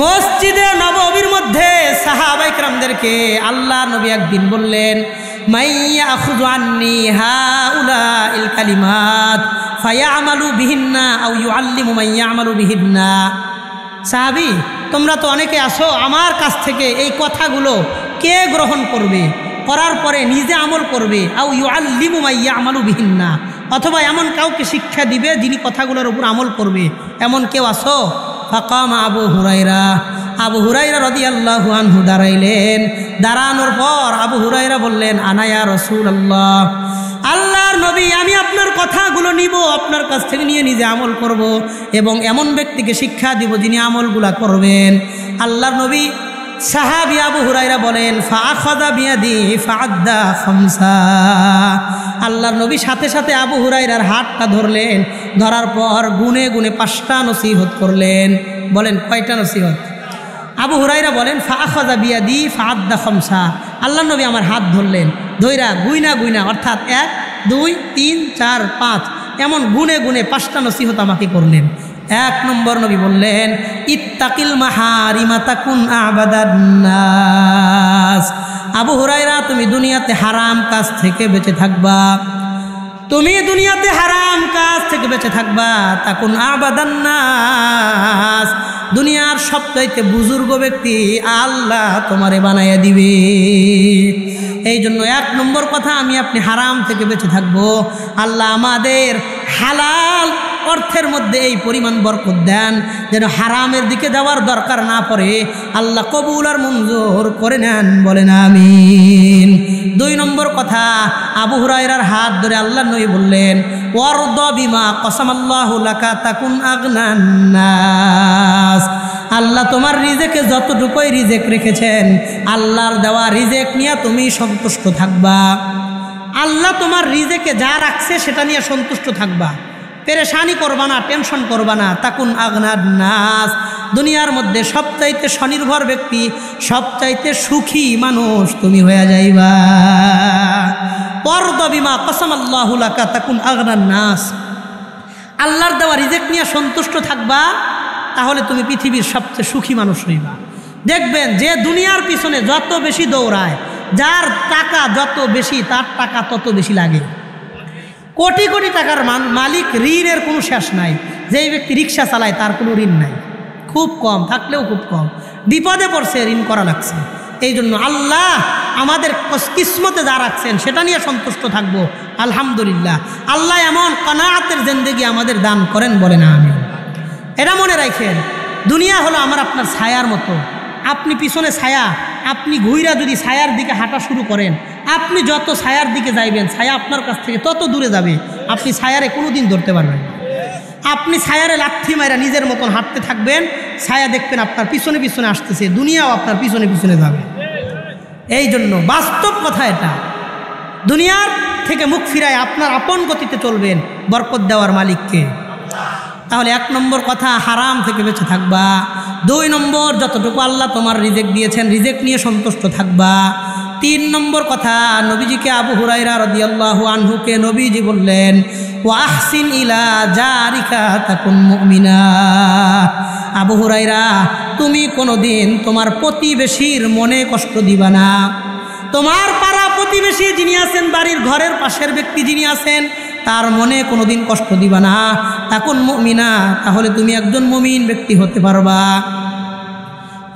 মসজিদে নববীর মধ্যে সাহাবায়ে কেরামদেরকে আল্লাহর নবী একদিন বললেন, মাইয়া আখুযু আন্নী হাউলাইল কালিমাত ফায়ামালু বিহিন্না আও ইউআল্লিমু মান ইয়ামালু বিহিন্না। সাহাবী, তোমরা তো অনেকে আসো, আমার কাছ থেকে এই কথাগুলো কে গ্রহণ করবে, করার পরে নিজে আমল করবে, আও ইউআল্লিমু মান ইয়ামালু বিহিন্না, অথবা এমন কাউকে শিক্ষা দিবে যিনি কথাগুলোর উপর আমল করবে, এমন কেউ আসো? ফাকামা আবু হুরায়রা রাদিয়াল্লাহু আনহু দাঁড়াইলেন। দাঁড়ানোর পর আবু হুরায়রা বললেন, আনা ইয়া রাসূলুল্লাহ, আল্লাহর নবী, আমি আপনার কথাগুলো নিব, আপনার কাছ থেকে নিয়ে নিজে আমল করব এবং এমন ব্যক্তিকে শিক্ষা দিব যিনি আমলগুলা করবেন। আল্লাহর নবী সাহাবী আবু হুরায়রা বলেন, ফাআখাযা বিয়াদি ফাআদ্দা খামসা। আল্লাহর নবী সাথে সাথে আবু হুরায়রার হাতটা ধরলেন, ধরার পর গুনে গুনে 5টা নসিহত করলেন। বলেন কয়টা নসিহত? আবু হুরায়রা বলেন, ফাআখাযা বিয়াদি ফাআদ্দা খামসা। আল্লাহর নবী আমার হাত ধরলেন, ধইরা গুইনা অর্থাৎ 1 2 3 4 5 এমন গুনে গুনে 5টা নসিহত আমাকে করলেন। 1 নম্বর নবী বললেন, ইত্তাকিল মাহারিমা তাকুন আবাদান নাস। আবু হুরায়রা, তুমি দুনিয়াতে হারাম কাজ থেকে বেঁচে থাকবা, তুমি দুনিয়াতে হারাম কাজ থেকে বেঁচে থাকবা। তাকুন আবাদান নাস, দুনিয়ার সবচাইতে বুজুর্গ ব্যক্তি আল্লাহ তোমারে বানাইয়া দিবে। এই জন্য 1 নম্বর কথা, আমি আপনি হারাম থেকে বেঁচে থাকবো। আল্লাহ আমাদের হালাল অর্থের মধ্যে এই পরিমাণ বরকত দেন যেন হারামের দিকে যাওয়ার দরকার না পড়ে। আল্লাহ কবুল আর মঞ্জুর করে নেন, বলেন আমিন। 2 নম্বর কথা, আবু হুরায়রার হাত ধরে আল্লাহর নবী বললেন, ওয়ারদ বিমা কসামাল্লাহু লাকা তাকুন আগনান নাস। আল্লাহ তোমার রিজেকে যতটুকুই রিজেক রেখেছেন, আল্লাহর দেওয়া রিজেক নিয়ে তুমি সন্তুষ্ট থাকবা। আল্লাহ তোমার রিজেকে যা রাখছে সেটা নিয়ে সন্তুষ্ট থাকবা, পেরেশানি করবা না, টেনশন করবা না। তাকুন আগনান নাস, দুনিয়ার মধ্যে সবচাইতে স্বনির্ভর ব্যক্তি, সবচাইতে সুখী মানুষ তুমি হয়ে যাইবা। ওয়ারদ বিমা কসামাল্লাহু লাকা তাকুন আগনান নাস, আল্লাহর দেওয়া রিজেক নিয়ে সন্তুষ্ট থাকবা, তাহলে তুমি পৃথিবীর সবচেয়ে সুখী মানুষ হইবা। দেখবেন যে দুনিয়ার পিছনে যত বেশি দৌড়ায়, যার টাকা যত বেশি, তার টাকা তত বেশি লাগে। কোটি কোটি টাকার মালিক, ঋণের কোনো শেষ নাই। যেই ব্যক্তি রিক্সা চালায় তার কোনো ঋণ নাই, খুব কম, থাকলেও খুব কম। বিপদে পড়ছে, ঋণ করা লাগছে। এই জন্য আল্লাহ আমাদের কিসমতে যা রাখছেন সেটা নিয়ে সন্তুষ্ট থাকবো, আলহামদুলিল্লাহ। আল্লাহ এমন কানাআতের জিন্দেগি আমাদের দান করেন, বলে না আমিন। এটা মনে রাখেন, দুনিয়া হলো আমার আপনার ছায়ার মতো। আপনি পিছনে ছায়া, আপনি ঘুইরা যদি ছায়ার দিকে হাঁটা শুরু করেন, আপনি যত ছায়ার দিকে যাইবেন, ছায়া আপনার কাছ থেকে তত দূরে যাবে। আপনি ছায়ারে কোনোদিন ধরতে পারবেন না। আপনি ছায়ারে লাথি মাইরা নিজের মতন হাঁটতে থাকবেন, ছায়া দেখবেন আপনার পিছনে পিছনে আসতেছে, দুনিয়াও আপনার পিছনে পিছনে যাবে। এই জন্য বাস্তব কথা এটা, দুনিয়ার থেকে মুখ ফিরায় আপনার আপন গতিতে চলবেন, বরকত দেওয়ার মালিককে। তাহলে 1 নম্বর কথা, হারাম থেকে বেঁচে থাকবা। 2 নম্বর, যতটুকু আল্লাহ তোমার রিজেক দিয়েছেন, রিজেক নিয়ে সন্তুষ্ট থাকবা। 3 নম্বর কথা, নবীজিকে আবু হুরায়রা রাদিয়াল্লাহু আনহুকে নবীজি বললেন, ওয়া আহসিন ইলা জারিকা তাকুন মুমিনা। আবু হুরায়রা, তুমি কোনোদিন তোমার প্রতিবেশীর মনে কষ্ট দিবা না। তোমার পাড়া প্রতিবেশী যিনি আছেন, বাড়ির ঘরের পাশের ব্যক্তি যিনি আছেন, তার মনে কোনোদিন কষ্ট দিবা না। তাকুন মুমিনা, তাহলে তুমি একজন মুমিন ব্যক্তি হতে পারবা।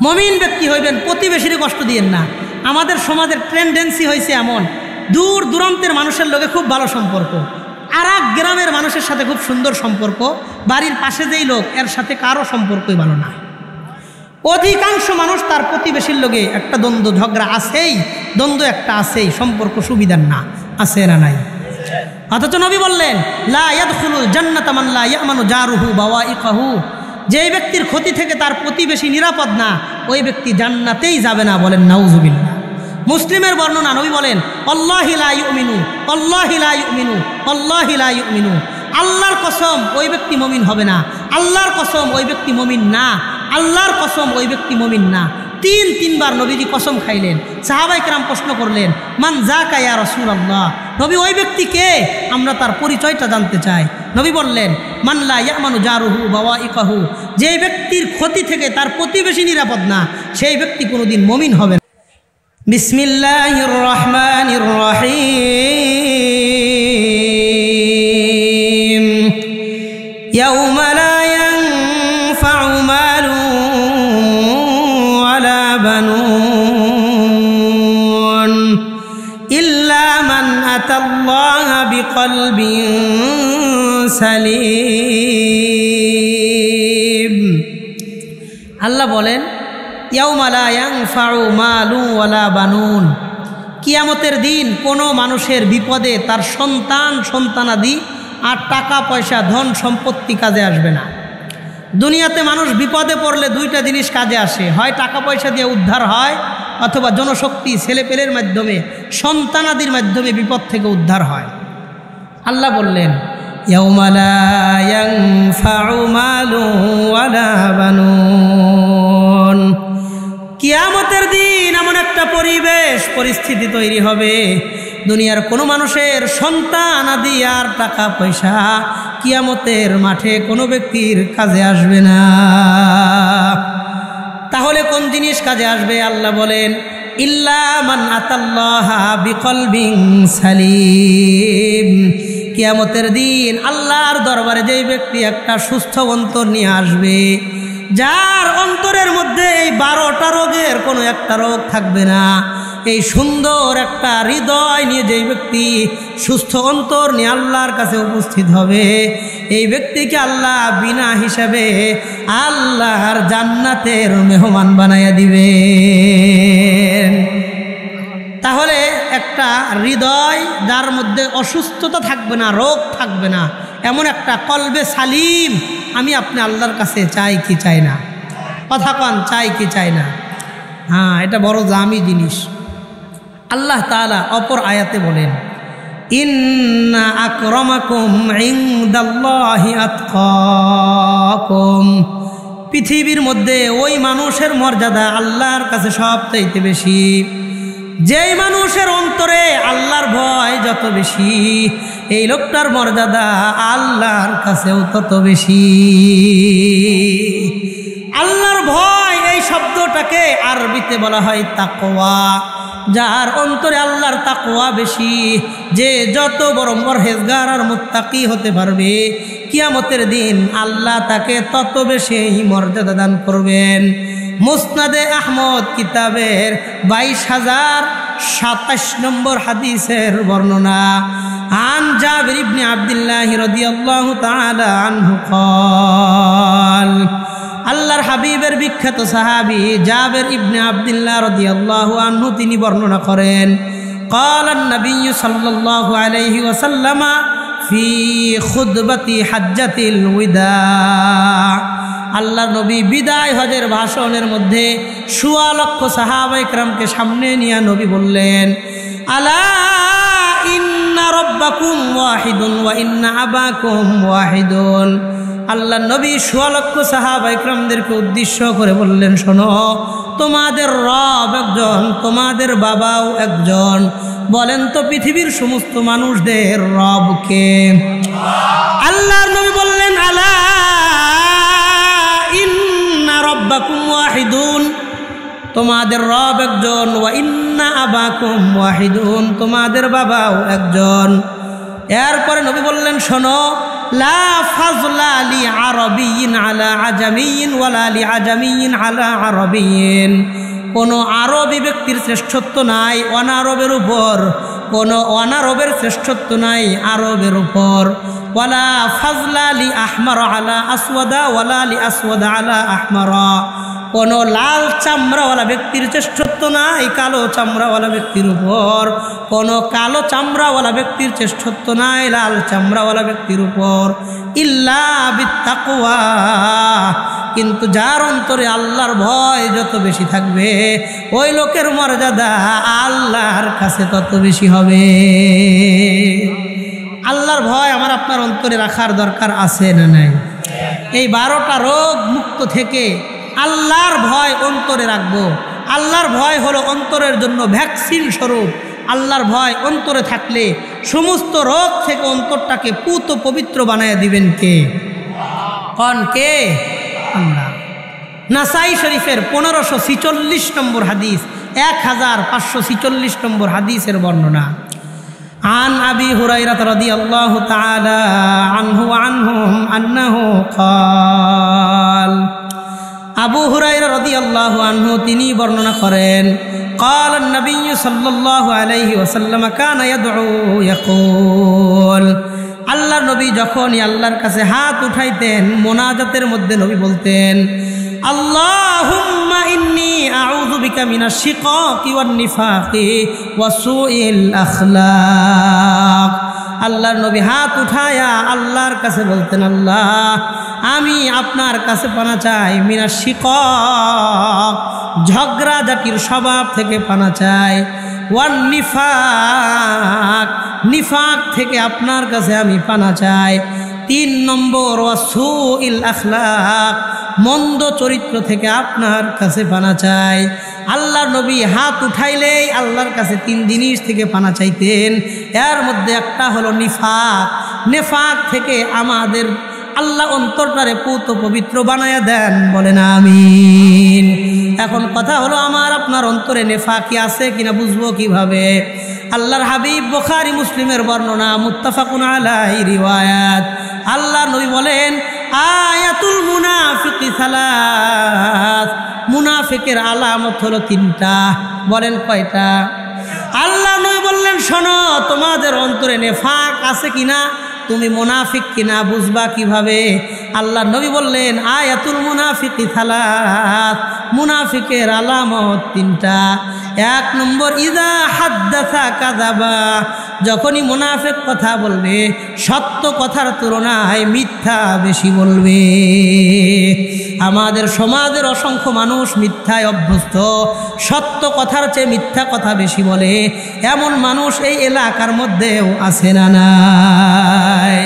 মুমিন ব্যক্তি হইবেন, প্রতিবেশীর কষ্ট দিয়েন না। আমাদের সমাজের টেন্ডেন্সি হয়েছে এমন, দূর দূরান্তের মানুষের লগে খুব ভালো সম্পর্ক, আর এক গ্রামের মানুষের সাথে খুব সুন্দর সম্পর্ক, বাড়ির পাশে যেই লোক এর সাথে কারো সম্পর্কই ভালো না। অধিকাংশ মানুষ তার প্রতিবেশীর লগে একটা দ্বন্দ্ব ঝগড়া আছেই, দ্বন্দ্ব একটা আছেই, সম্পর্ক সুবিধার না, আছে না নাই? অথচ নবী বললেন, লা ইয়াদখুলুল জান্নাতা মান লা ইয়ামানু জারুহু বাওয়াইকাহু। যেই ব্যক্তির ক্ষতি থেকে তার প্রতিবেশী নিরাপদ না, ওই ব্যক্তি জান্নাতেই যাবে না, বলেন নাউজুবিল্লাহ। মুসলিমের বর্ণনা, নবী বলেন, আল্লাহি লা ইউমিনু, আল্লাহি লা ইউমিনু, আল্লাহি লা ইউমিনু। আল্লাহর কসম, ওই ব্যক্তি মুমিন হবে না। আল্লাহর কসম, ওই ব্যক্তি মুমিন না। আল্লাহর কসম, ওই ব্যক্তি মুমিন না। 3 বার নবীজি কসম খাইলেন। সাহাবায়ে কেরাম প্রশ্ন করলেন, মান যাকা ইয়া রাসূলুল্লাহ, নবী ওই ব্যক্তি কে? আমরা তার পরিচয়টা জানতে চাই। নবী বললেন, মান লা ইয়ামানু জারুহু বাওয়াইকাহু, যে ব্যক্তির ক্ষতি থেকে তার প্রতিবেশী নিরাপদ না, সেই ব্যক্তি কোনোদিন মুমিন হবে না। বিসমিল্লাহির রহমানির রহিম। ইয়াউমা লা ইয়ানফাউ মালু ওয়ালা বানুন ইল্লা মান আতাল্লাহা বিকলবিন সালিম। আল্লাহ বলেন, ইয়াউমা লা ইয়ানফাউ মালু ওয়ালা বানুন, কিয়ামতের দিন কোনো মানুষের বিপদে তার সন্তান সন্তানাদি আর টাকা পয়সা ধন সম্পত্তি কাজে আসবে না। দুনিয়াতে মানুষ বিপদে পড়লে দুইটা জিনিস কাজে আসে, হয় টাকা পয়সা দিয়ে উদ্ধার হয়, অথবা জনশক্তি ছেলেপেলের মাধ্যমে সন্তানাদির মাধ্যমে বিপদ থেকে উদ্ধার হয়। আল্লাহ বললেন, ইয়াউমা লা ইয়ানফাউ মালু ওয়ালা বানুন, কিয়ামতের দিন এমন একটা পরিস্থিতি তৈরি হবে, দুনিয়ার কোনো মানুষের সন্তান আদি আর টাকা পয়সা কিয়ামতের মাঠে কোনো ব্যক্তির কাজে আসবে না। তাহলে কোন জিনিস কাজে আসবে? আল্লাহ বলেন, ইল্লা মান আতাল্লাহা বিকলবিন সালিম, কিয়ামতের দিন আল্লাহর দরবারে যেই ব্যক্তি একটা সুস্থ অন্তর নিয়ে আসবে, যার অন্তরের মধ্যে এই 12টা রোগের কোনো একটা রোগ থাকবে না, এই সুন্দর একটা হৃদয় নিয়ে যেই ব্যক্তি সুস্থ অন্তর নিয়ে আল্লাহর কাছে উপস্থিত হবে, এই ব্যক্তিকে আল্লাহ বিনা হিসাবে আল্লাহর জান্নাতের মেহমান বানাইয়া দিবে। তাহলে একটা হৃদয় যার মধ্যে অসুস্থতা থাকবে না, রোগ থাকবে না, এমন একটা কলবে সালিম আমি আপনি আল্লাহর কাছে চাই কি চাই না? কথা কন, চাই কি চাই না? হ্যাঁ, এটা বড় দামি জিনিস। আল্লাহ তাআলা অপর আয়াতে বলেন, ইন্না আকরামাকুম ইনদাল্লাহি আতকাকুম, পৃথিবীর মধ্যে ওই মানুষের মর্যাদা আল্লাহর কাছে সবচাইতে বেশি, যেই মানুষের অন্তরে আল্লাহর ভয় যত বেশি, এই লোকটার মর্যাদা আল্লাহর কাছেও তত বেশি। আল্লাহর ভয় এই শব্দটাকে আরবিতে বলা হয় তাকওয়া। যার অন্তরে আল্লাহর তাকওয়া বেশি, যে যত বড় পরহেজগার আর মুত্তাকি হতে পারবে, কিয়ামতের দিন আল্লাহ তাকে তত বেশি মর্যাদা দান করবেন। মুসনাদে আহমদ কিতাবের 22,027 নম্বর হাদিসের বর্ণনা, আন জাবির ইবনে আব্দুল্লাহ রাদিয়াল্লাহু তাআলা আনহু قال, আল্লাহর হাবিবের বিখ্যাত সাহাবী জাবির ইবনে আব্দুল্লাহ রাদিয়াল্লাহু আনহু তিনি বর্ণনা করেন, قال النبي صلى الله عليه وسلم في خطبة حجة الوداع, আল্লাহর নবী বিদায় হজের ভাষণের মধ্যে 1.25 লক্ষ সাহাবা ইকরামকে সামনে নিয়ে নবী বললেন, আলা ইন্না রাব্বাকুম ওয়াহিদুন ওয়া ইন্না আবাকুম ওয়াহিদুন। আল্লাহর নবী 1.25 লক্ষ সাহাবা ইকরামদেরকে উদ্দেশ্য করে বললেন, শোনো, তোমাদের রব একজন, তোমাদের বাবাও একজন। বলেন তো পৃথিবীর সমস্ত মানুষদের রব কে? আল্লাহর নবী বললেন, আলা ইন্না রাব্বাকুম ওয়াহিদুন, তোমাদের রব একজন, ওয়া ইন্না আবাকুম ওয়াহিদুন, তোমাদের বাবাও একজন। এরপরে নবী বললেন, শোনো, লা ফাজলা লি আরাবিয়িন আলা আজামিয়িন ওয়ালা লি আজামিয়িন আলা আরাবিয়িন, কোনো আরবি ব্যক্তির শ্রেষ্ঠত্ব নাই অনারবের উপর, কোনো অনারবের শ্রেষ্ঠত্ব নাই আরবের উপর। ওয়ালা ফাজলা লি আহমার আলা আসওয়াদা ওয়ালা লি আসওয়াদা আলা আহমারা, কোনো লাল চামড়াওয়ালা ব্যক্তির শ্রেষ্ঠত্ব নাই কালো চামড়াওয়ালা ব্যক্তির উপর, কোনো কালো চামড়াওয়ালা ব্যক্তির শ্রেষ্ঠত্ব নাই লাল চামড়াওয়ালা ব্যক্তির উপর। ইল্লা বিত্তাকওয়া, কিন্তু যার অন্তরে আল্লাহর ভয় যত বেশি থাকবে, ওই লোকের মর্যাদা আল্লাহর কাছে তত বেশি হবে। আল্লাহর ভয় আমার আপনার অন্তরে রাখার দরকার আছে না নাই? এই 12টা রোগ মুক্ত থেকে আল্লাহর ভয় অন্তরে রাখবো। আল্লাহর ভয় হলো অন্তরের জন্য ভ্যাকসিন স্বরূপ। আল্লাহর ভয় অন্তরে থাকলে সমস্ত রোগ থেকে অন্তরটাকে পুত পবিত্র বানায় দিবেন কে? কোন কে? আল্লাহ। নাসাই শরীফের 1546 নম্বর হাদিস, 1546 নম্বর হাদিসের বর্ণনা। عن أبي هريرة رضي الله تعالى عنه وعنهم أنه قال আবু হুরায়রা রাদিয়াল্লাহু আনহু তিনি বর্ণনা করেন قال النبي صلى الله عليه وسلم كان يدعو يقول আল্লাহর নবী যখনই আল্লাহর কাছে হাত উঠাইতেন মোনাজাতের মধ্যে নবী বলতেন আল্লাহুম্মা ইন্নী আউযু বিকা মিনাশ শিকাকি ওয়ান নিফাকি ওয়া সুইল আখলাক। আল্লাহর নবী হাত উঠায়া আল্লাহর কাছে বলতেন আল্লাহ আমি আপনার কাছে পানা চাই মিনাশ শিকাক ঝগড়া জাতির স্বভাব থেকে পানা চাই, ওয়ান নিফাক নিফাক থেকে আপনার কাছে আমি পানা চাই, 3 নম্বর ওয়া সুইল আখলাক মন্দ চরিত্র থেকে আপনার কাছে পানা চাই। আল্লাহর নবী হাত উঠাইলেই আল্লাহর কাছে 3 জিনিস থেকে পানা চাইতেন। এর মধ্যে একটা হলো নিফাক। নেফাক থেকে আমাদের আল্লাহ অন্তরটারে পুত পবিত্র বানায়া দেন, বলেন আমিন। এখন কথা হলো আমার আপনার অন্তরে নেফাকি আছে কিনা বুঝবো কিভাবে? আল্লাহর হাবিব বুখারী মুসলিমের বর্ণনা, মুত্তাফাকুন আলাইহি রিওয়ায়াত। আল্লাহ নবী বলেন আয়াতুল মুনাফিকি সালাস, মুনাফিকের আলামত হলো 3টা। বলেন কয়টা? আল্লাহ নবী বললেন শোনো তোমাদের অন্তরে নেফাক আছে কিনা, তুমি মুনাফিক কিনা বুঝবা কিভাবে? আল্লাহ নবী বললেন আয়াতুল মুনাফিকি সালাস, মুনাফিকের আলামত 3টা। 1 নম্বর ইযা হাদ্দাসা কাযাবা, যখনই মুনাফিক কথা বলবে সত্য কথার তুলনায় মিথ্যা বেশি বলবে। আমাদের সমাজের অসংখ্য মানুষ মিথ্যায় অভ্যস্ত, সত্য কথার চেয়ে মিথ্যা কথা বেশি বলে। এমন মানুষ এই এলাকার মধ্যেও আছে না নাই?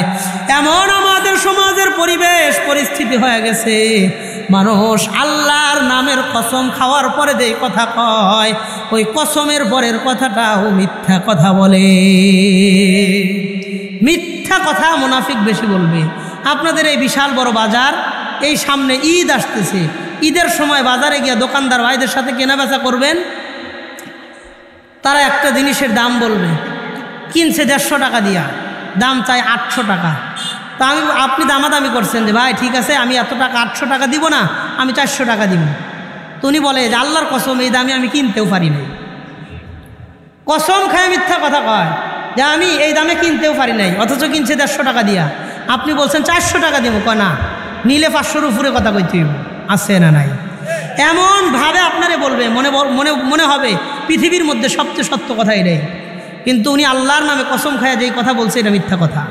এমন আমাদের সমাজের পরিবেশ পরিস্থিতি হয়ে গেছে, মানুষ আল্লাহর নামের কসম খাওয়ার পরে যেই কথা কয় ওই কসমের পরের কথাটাও মিথ্যা কথা বলে। মিথ্যা কথা মুনাফিক বেশি বলবে। আপনাদের এই বিশাল বড় বাজার, এই সামনে ঈদ আসতেছে, ঈদের সময় বাজারে গিয়ে দোকানদার ভাইদের সাথে কেনাবেচা করবেন, তারা একটা জিনিসের দাম বলবে, কিনছে 150 টাকা দিয়া, দাম চাই 800 টাকা। তা আপনি দামাদামি করছেন যে ভাই ঠিক আছে আমি এত টাকা 800 টাকা দিব না, আমি 400 টাকা দিব। তো উনি বলে যে আল্লাহর কসম এই দামে আমি কিনতেও পারি নাই। কসম খায় মিথ্যা কথা কয় যে আমি এই দামে কিনতেও পারি নাই, অথচ কিনছে 150 টাকা দিয়া। আপনি বলছেন 400 টাকা দিব, কয় না নিলে 500-র উপরে কথা কইতে হইব, আছে না নাই? এমন ভাবে আপনারে বলবে, মনে হবে পৃথিবীর মধ্যে সবচেয়ে সত্য কথা এটাই, কিন্তু উনি আল্লাহর নামে কসম খায় যেই কথা বলছে এটা মিথ্যা কথা।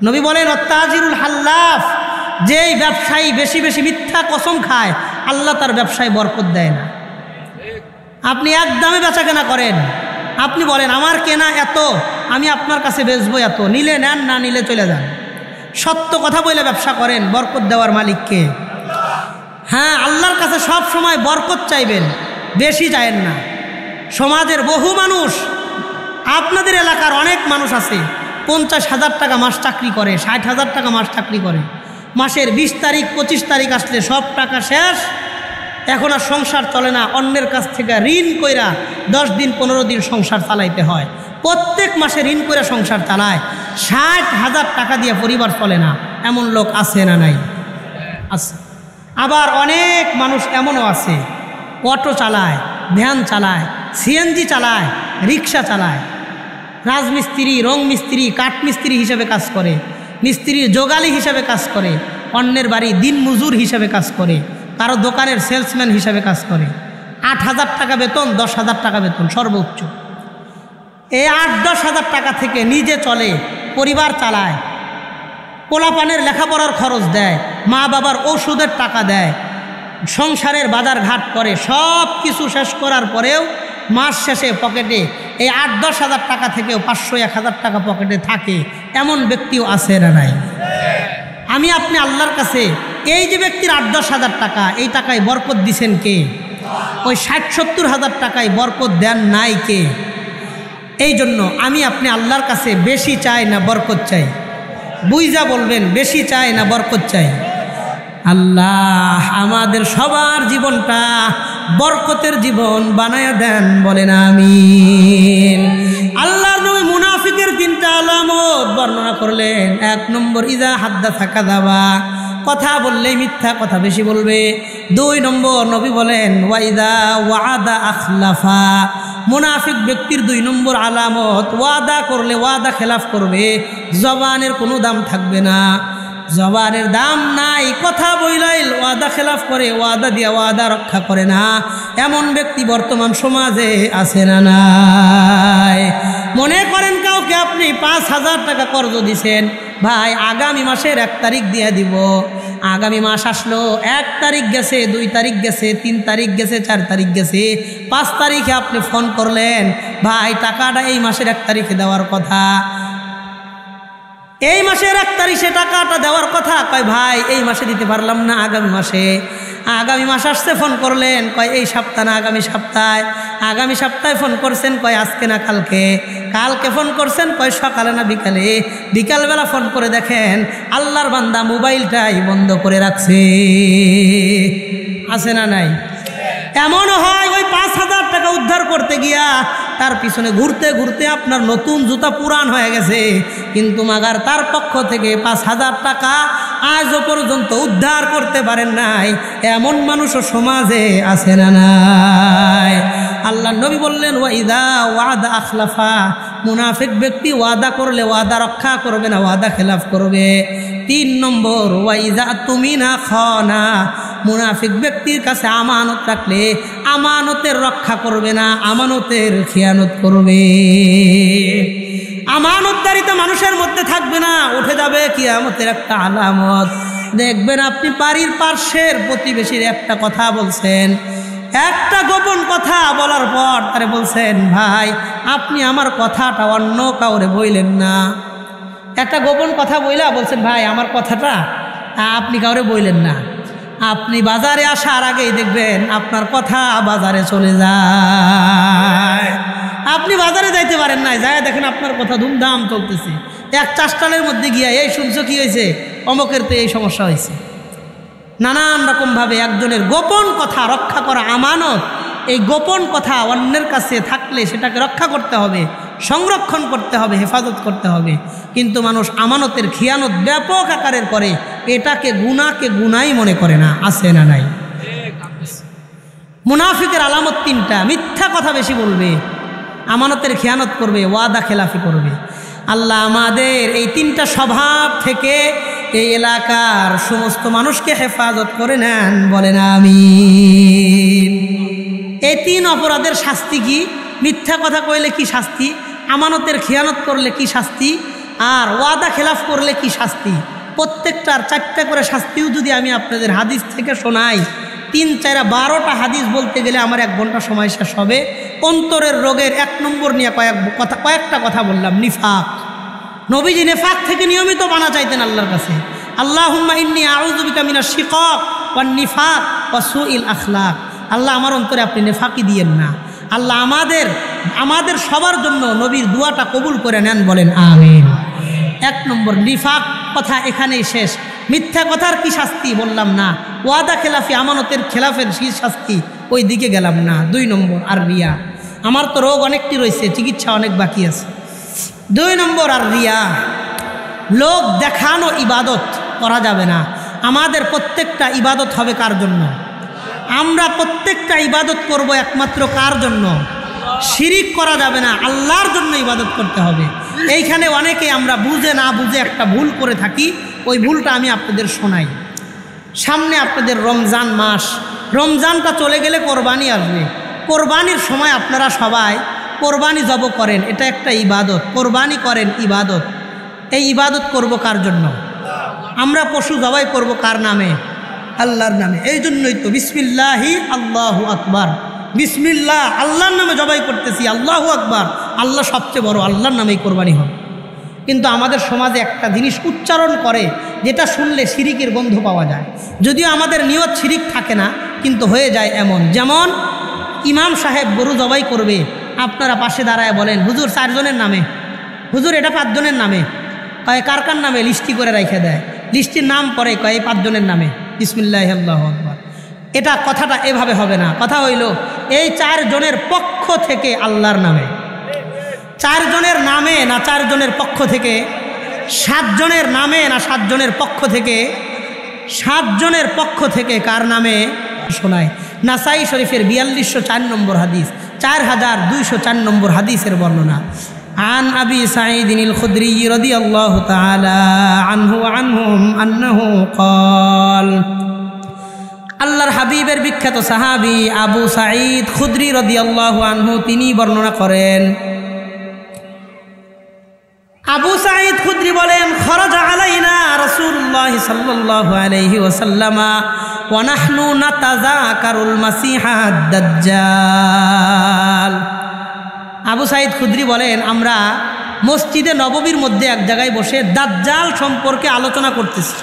নবী বলেন অত্তাজিরুল হাল্লাফ, যেই ব্যবসায়ী বেশি বেশি মিথ্যা কসম খায় আল্লাহ তার ব্যবসায় বরকত দেয় না। আপনি এক দামে বেচা কেনা করেন, আপনি বলেন আমার কেনা এত, আমি আপনার কাছে বেচবো এত, নিলে নেন না নিলে চলে যান। সত্য কথা বলে ব্যবসা করেন, বরকত দেওয়ার মালিককে। হ্যাঁ, আল্লাহর কাছে সব সময় বরকত চাইবেন, বেশি চাইেন না। সমাজের বহু মানুষ, আপনাদের এলাকার অনেক মানুষ আছে 50,000 টাকা মাস চাকরি করে, 60,000 টাকা মাস চাকরি করে, মাসের 20 তারিখ 25 তারিখ আসলে সব টাকা শেষ, এখন আর সংসার চলে না, অন্যের কাছ থেকে ঋণ কইরা 10 দিন 15 দিন সংসার চালাইতে হয়। প্রত্যেক মাসে ঋণ করে সংসার চালায়, 60,000 টাকা দিয়ে পরিবার চলে না। এমন লোক আছে না নাই? আছে। আবার অনেক মানুষ এমনও আছে অটো চালায়, ভ্যান চালায়, সিএনজি চালায়, রিক্সা চালায়, রাজমিস্ত্রি, রং মিস্ত্রি, কাঠমিস্ত্রি হিসেবে কাজ করে, মিস্ত্রির জোগালি হিসেবে কাজ করে, অন্যের বাড়ি দিন মজুর হিসেবে কাজ করে, কারো দোকানের সেলসম্যান হিসেবে কাজ করে। 8,000 টাকা বেতন, 10,000 টাকা বেতন সর্বোচ্চ। এই 8-10 হাজার টাকা থেকে নিজে চলে, পরিবার চালায়, পোলাপানের লেখাপড়ার খরচ দেয়, মা বাবার ওষুধের টাকা দেয়, সংসারের বাজার ঘাট করে, সব কিছু শেষ করার পরেও মাস শেষে পকেটে এই 8-10 হাজার টাকা থেকেও 500-1000 টাকা পকেটে থাকে। এমন ব্যক্তিও আছে না নাই? আমি আপনি আল্লাহর কাছে এই যে ব্যক্তির 8-10 হাজার টাকা, এই টাকায় বরকত দিছেন কে? ওই 60-70 হাজার টাকায় বরকত দেন নাই কে? এই জন্য আমি আপনি আল্লাহর কাছে বেশি চাই না বরকত চাই? বুঝা বলবেন, বেশি চাই না বরকত চাই? আল্লাহ আমাদের সবার জীবনটা বরকতের জীবন বানায়া দেন, বলেন আমিন। আল্লাহর নবী মুনাফিকের 3টা আলামত বর্ণনা করলেন। 1 নম্বর, ইজা হাদ্দাসা কাযাবা, কথা বললেই মিথ্যা কথা বেশি বলবে। 2 নম্বর, নবী বলেন ওয়াইদা ওয়াদা আখলাফা, মুনাফিক ব্যক্তির 2 নম্বর আলামত, ওয়াদা করলে ওয়াদা খেলাফ করবে, জবানের কোনো দাম থাকবে না, জবানের দাম নাই, কথা বইলাই ওয়াদা খেলাফ করে, ওয়াদা দিয়া ওয়াদা রক্ষা করে না, এমন ব্যক্তি বর্তমান সমাজে আছে না নাই? মনে করেন কাউকে আপনি 5,000 টাকা কর্জ দিছেন, ভাই আগামী মাসের 1 তারিখ দিয়ে দিব, আগামী মাস আসলো, 1 তারিখ গেছে, 2 তারিখ গেছে, 3 তারিখ গেছে, 4 তারিখ গেছে, 5 তারিখে আপনি ফোন করলেন, ভাই টাকাটা এই মাসের 1 তারিখে দেওয়ার কথা, এই মাসের 1 তারিখে টাকাটা দেওয়ার কথা, কয় ভাই এই মাসে দিতে পারলাম না, আগামী মাসে। আগামী মাস আসছে, ফোন করলেন, কয় এই সপ্তাহ না আগামী সপ্তাহে। আগামী সপ্তাহে ফোন করছেন, কয় আজকে না কালকে। কালকে ফোন করছেন, কয় সকালে না বিকালে। বিকালবেলা ফোন করে দেখেন আল্লাহর বান্দা মোবাইলটাই বন্ধ করে রাখছে। আছে না নাই? এমনও হয় ওই 5,000 টাকা উদ্ধার করতে গিয়া তার পিছনে ঘুরতে ঘুরতে আপনার নতুন জুতা পুরান হয়ে গেছে, কিন্তু মাগার তার পক্ষ থেকে 5,000 টাকা আজও পর্যন্ত উদ্ধার করতে পারেন নাই, এমন মানুষও সমাজে আছে না নাই? আল্লাহ নবী বললেন ওয়াইদা ওয়াদা আখলাফা, মুনাফিক ব্যক্তি ওয়াদা করলে ওয়াদা রক্ষা করবে না, ওয়াদা খেলাফ করবে। 3 নম্বর, ওয়াইদা তুমিনা খানা, মুনাফিক ব্যক্তির কাছে আমানত রাখলে আমানতের রক্ষা করবে না, আমানতের খিয়ানত করবে। আমানতদারিতা মানুষের মধ্যে থাকবে না, উঠে যাবে কিয়ামতের একটা আলামত। দেখবেন আপনি বাড়ির পার্শ্বের প্রতিবেশীর একটা কথা বলছেন, একটা গোপন কথা বলার পর তারে বলছেন ভাই আপনি আমার কথাটা অন্য কাউরে বইলেন না। একটা গোপন কথা বইলা বলছেন ভাই আমার কথাটা আপনি কাউরে বইলেন না। আপনি বাজারে আসার আগেই দেখবেন আপনার কথা বাজারে চলে যায়। আপনি বাজারে যাইতে পারেন না, যায় দেখেন আপনার কথা ধুমধাম চলতেছে। 1 চাষটালের মধ্যে গিয়া এই শুনছো কি হয়েছে, অমকের তো এই সমস্যা হয়েছে। নানান রকমভাবে একজনের গোপন কথা রক্ষা করা আমানত। এই গোপন কথা অন্যের কাছে থাকলে সেটাকে রক্ষা করতে হবে, সংরক্ষণ করতে হবে, হেফাজত করতে হবে। কিন্তু মানুষ আমানতের খিয়ানত ব্যাপক আকারের করে, এটাকে গুনাই মনে করে না। আছে না নাই? মুনাফিকের আলামত 3টা, মিথ্যা কথা বেশি বলবে, আমানতের খিয়ানত করবে, ওয়াদা খেলাফি করবে। আল্লাহ আমাদের এই 3টা স্বভাব থেকে এই এলাকার সমস্ত মানুষকে হেফাজত করে নেন, বলেন আমিন। এই 3 অপরাধের শাস্তি কি? মিথ্যা কথা কইলে কি শাস্তি, আমানতের খিয়ানত করলে কি শাস্তি, আর ওয়াদা খেলাফ করলে কি শাস্তি। প্রত্যেকটার 4টা করে শাস্তিও যদি আমি আপনাদের হাদিস থেকে শোনাই, 3, 4, 12টা হাদিস বলতে গেলে আমার 1 ঘন্টা সময় শেষ হবে। অন্তরের রোগের 1 নম্বর নিয়ে কয়েকটা কথা বললাম, নিফাক। নবীজি নেফাক থেকে নিয়মিত বানা চাইতেন আল্লাহর কাছে, আল্লাহুম্মা ইন্নী আউযু বিকা মিনাশ শিকাক ওয়ান নিফাক ওয়া সুইল আখলাক। আল্লাহ আমার অন্তরে আপনি নেফাকি দিয়েন না। আল্লাহ আমাদের সবার জন্য নবীর দুয়াটা কবুল করে নেন, বলেন আমিন। 1 নম্বর নিফাক কথা এখানেই শেষ। মিথ্যা কথার কি শাস্তি বললাম না, ওয়াদা খেলাফি আমানতের খেলাফের কি শাস্তি ওই দিকে গেলাম না। 2 নম্বর আর রিয়া। আমার তো রোগ অনেকটি রয়েছে, চিকিৎসা অনেক বাকি আছে। 2 নম্বর আর রিয়া, লোক দেখানো ইবাদত করা যাবে না। আমাদের প্রত্যেকটা ইবাদত হবে কার জন্য? আমরা প্রত্যেকটা ইবাদত করব একমাত্র কার জন্য? শিরিক করা যাবে না, আল্লাহর জন্য ইবাদত করতে হবে। এইখানে অনেকে আমরা বুঝে না বুঝে একটা ভুল করে থাকি, ওই ভুলটা আমি আপনাদের শোনাই। সামনে আপনাদের রমজান মাস, রমজানটা চলে গেলে কোরবানি আসবে। কোরবানির সময় আপনারা সবাই কোরবানি জব করেন, এটা একটা ইবাদত। কোরবানি করেন ইবাদত। এই ইবাদত করব কার জন্য? আমরা পশু জবাই করব কার নামে? আল্লাহর নামে। এই জন্যই তো বিসমিল্লাহি আল্লাহু আকবার, বিসমিল্লাহ আল্লাহর নামে জবাই করতেছি, আল্লাহু আকবার, আল্লাহ সবচেয়ে বড়, আল্লাহর নামেই কোরবানি হবে। কিন্তু আমাদের সমাজে একটা জিনিস উচ্চারণ করে যেটা শুনলে শিরিকের গন্ধ পাওয়া যায়, যদিও আমাদের নিয়ত শিরিক থাকে না, কিন্তু হয়ে যায় এমন। যেমন ইমাম সাহেব গরু জবাই করবে, আপনারা পাশে দাঁড়ায় বলেন, হুজুর 4 জনের নামে, হুজুর এটা 5 জনের নামে, কয় কার কার নামে, লিস্টি করে রেখে দেয়, লিস্টির নাম পরে কয় 5 জনের নামে, বিসমিল্লাহ আল্লাহু আকবার। এটা কথাটা এভাবে হবে না, কথা হইল এই 4 জনের পক্ষ থেকে আল্লাহর নামে, 4 জনের নামে না 4 জনের পক্ষ থেকে, 7 জনের নামে না 7 জনের পক্ষ থেকে, 7 জনের পক্ষ থেকে কার নামে শোনায়। নাসাই শরীফের 4204 নম্বর হাদিস, 4204 নম্বর হাদিসের বর্ণনা। عن أبي سعيد الخدري رضي الله تعالى عنه وعنهم أنه قال আল্লাহর হাবিবের বিখ্যাত সাহাবী আবু সাঈদ খুদরি রাদিয়াল্লাহু আনহু তিনি বর্ণনা করেন, আবু সাঈদ খুদরি বলেন, খরাজা আলাইনা রাসূলুল্লাহ সাল্লাল্লাহু আলাইহি ওয়াসাল্লাম ওয়া নাহনু নাতাযাকারুল মাসিহাদ দাজ্জাল। আবু সাঈদ খুদরি বলেন, আমরা মসজিদে নববীর মধ্যে এক জায়গায় বসে দাজ্জাল সম্পর্কে আলোচনা করতেছি।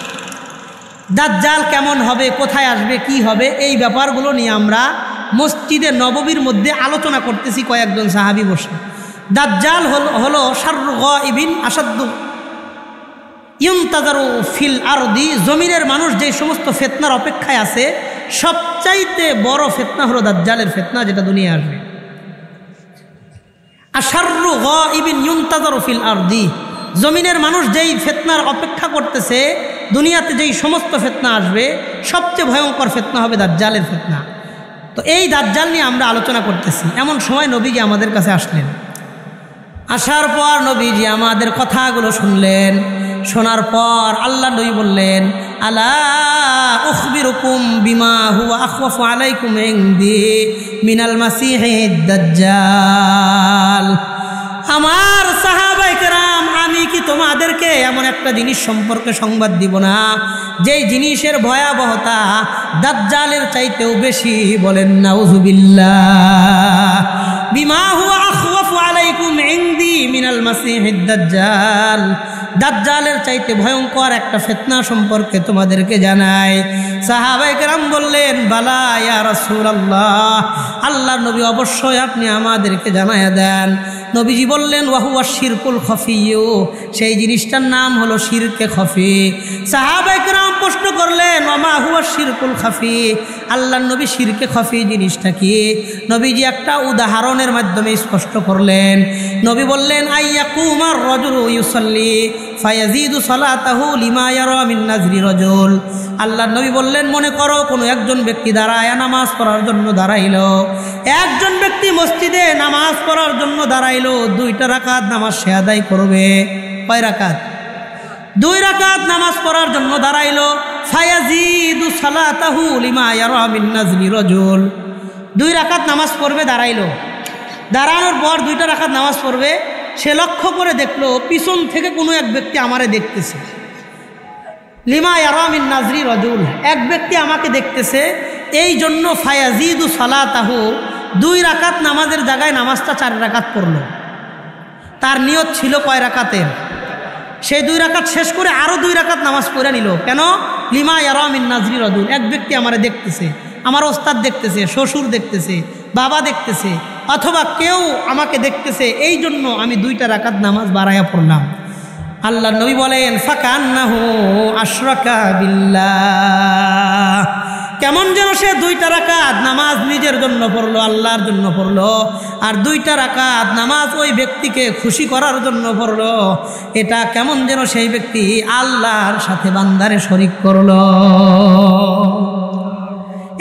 দাজ্জাল কেমন হবে, কোথায় আসবে, কি হবে, এই ব্যাপারগুলো নিয়ে আমরা মসজিদে নববীর মধ্যে আলোচনা করতেছি কয়েকজন সাহাবী বসে। দাজ্জাল হলো শাররু গায়বিন আসাদ্দু ইউনতাজারু ফিল আরদি, জমিনের মানুষ যে সমস্ত ফিতনার অপেক্ষায় আছে সবচাইতে বড় ফিতনা হলো দাজ্জালের ফিতনা, যেটা দুনিয়ায় আসবে। আশাররু গায়বিন ইউনতাজারু ফিল আরদি, জমিনের মানুষ যেই ফিতনার অপেক্ষা করতেছে, দুনিয়াতে যেই সমস্ত ফিতনা আসবে সবচেয়ে ভয়ঙ্কর ফিতনা হবে দাজ্জালের ফিতনা। তো এই দাজ্জাল নিয়ে আমরা আলোচনা করতেছি, এমন সময় নবীজি আমাদের কাছে আসলেন। আসার পর নবীজি আমাদের কথাগুলো শুনলেন, শোনার পর আল্লাহ নবী বললেন, আলা উখবিরুকুম বিমা হুয়া আখওয়াফু আলাইকুম ইনদি মিনাল মাসিহিদ দাজ্জাল। আমার সাহাবায়ে কেরাম, আমি কি তোমাদেরকে এমন একটা জিনিস সম্পর্কে সংবাদ দিব না যেই জিনিসের ভয়াবহতা দাজ্জালের চাইতেও বেশি? বলেন নাউযুবিল্লাহ। বিমা হুয়া আখওয়াফু আলাইকুম ইনদি মিনাল মাসিহিদ দাজ্জাল, দাজ্জালের চাইতে ভয়ঙ্কর একটা ফিতনা সম্পর্কে তোমাদেরকে জানাই। সাহাবায়ে কেরাম বললেন, বালা ইয়া রাসূলুল্লাহ, আল্লাহর নবী অবশ্যই আপনি আমাদেরকে জানায়া দেন। নবীজি বললেন, ওয়াহুয়া শিরকুল খফিয়্যু, সেই জিনিসটার নাম হলো শিরকে খফি। সাহাবায়ে কেরাম প্রশ্ন করলেন, ওমা হুয়া শিরকুল খফি, আল্লাহর নবী শিরকে খফি জিনিসটা কি? নবীজি একটা উদাহরণের মাধ্যমে স্পষ্ট করলেন। নবী বললেন, আইয়াকুমার রাজুলু ইউসাল্লি ফায়াজিদু সালাতাহু লিমা ইয়ারা মিন নাজরি রাজুল। আল্লাহর নবী বললেন, মনে করো কোনো একজন ব্যক্তি দাঁড়ায় নামাজ পড়ার জন্য দাঁড়াইলো, একজন ব্যক্তি মসজিদে নামাজ পড়ার জন্য দাঁড়াইলো, 2টা রাকাত নামাজ সে আদায় করবে। কয় রাকাত? 2 রাকাত নামাজ পড়ার জন্য দাঁড়াইলো। ফায়াজিদু সালাতাহু লিমা ইয়ারা মিন নাজরি রাজুল, 2 রাকাত নামাজ পড়বে, দাঁড়াইলো, দাঁড়ানোর পর 2টা রাকাত নামাজ পড়বে। সে লক্ষ্য করে দেখলো পিছন থেকে কোনো এক ব্যক্তি আমারে দেখতেছে। লিমা ইয়ারা মিন নাজরি রাজুল, এক ব্যক্তি আমাকে দেখতেছে, এই জন্য ফায়াজিদু সালাতাহু, 2 রাকাত নামাজের জায়গায় নামাজটা 4 রাকাত পড়ল। তার নিয়ত ছিল কয় রাকাতের? সেই 2 রাকাত শেষ করে আরও 2 রাকাত নামাজ পড়ে নিল। কেন? লিমা ইয়ারা মিন নাজরি রাজুল, এক ব্যক্তি আমারে দেখতেছে, আমার ওস্তাদ দেখতেছে, শ্বশুর দেখতেছে, বাবা দেখতেছে, অথবা কেউ আমাকে দেখতেছে, এই জন্য আমি 2টা রাকাত নামাজ বাড়াইয়া পড়লাম। আল্লাহ নবী বলেন, ফাকান্নাহু আশরাকা বিল্লাহ, কেমন যেন সে 2টা রাকাত নামাজ নিজের জন্য পড়লো, আল্লাহর জন্য পড়লো, আর 2টা রাকাত নামাজ ওই ব্যক্তিকে খুশি করার জন্য পড়লো। এটা কেমন যেন সেই ব্যক্তি আল্লাহর সাথে বান্দারে শরীক করলো।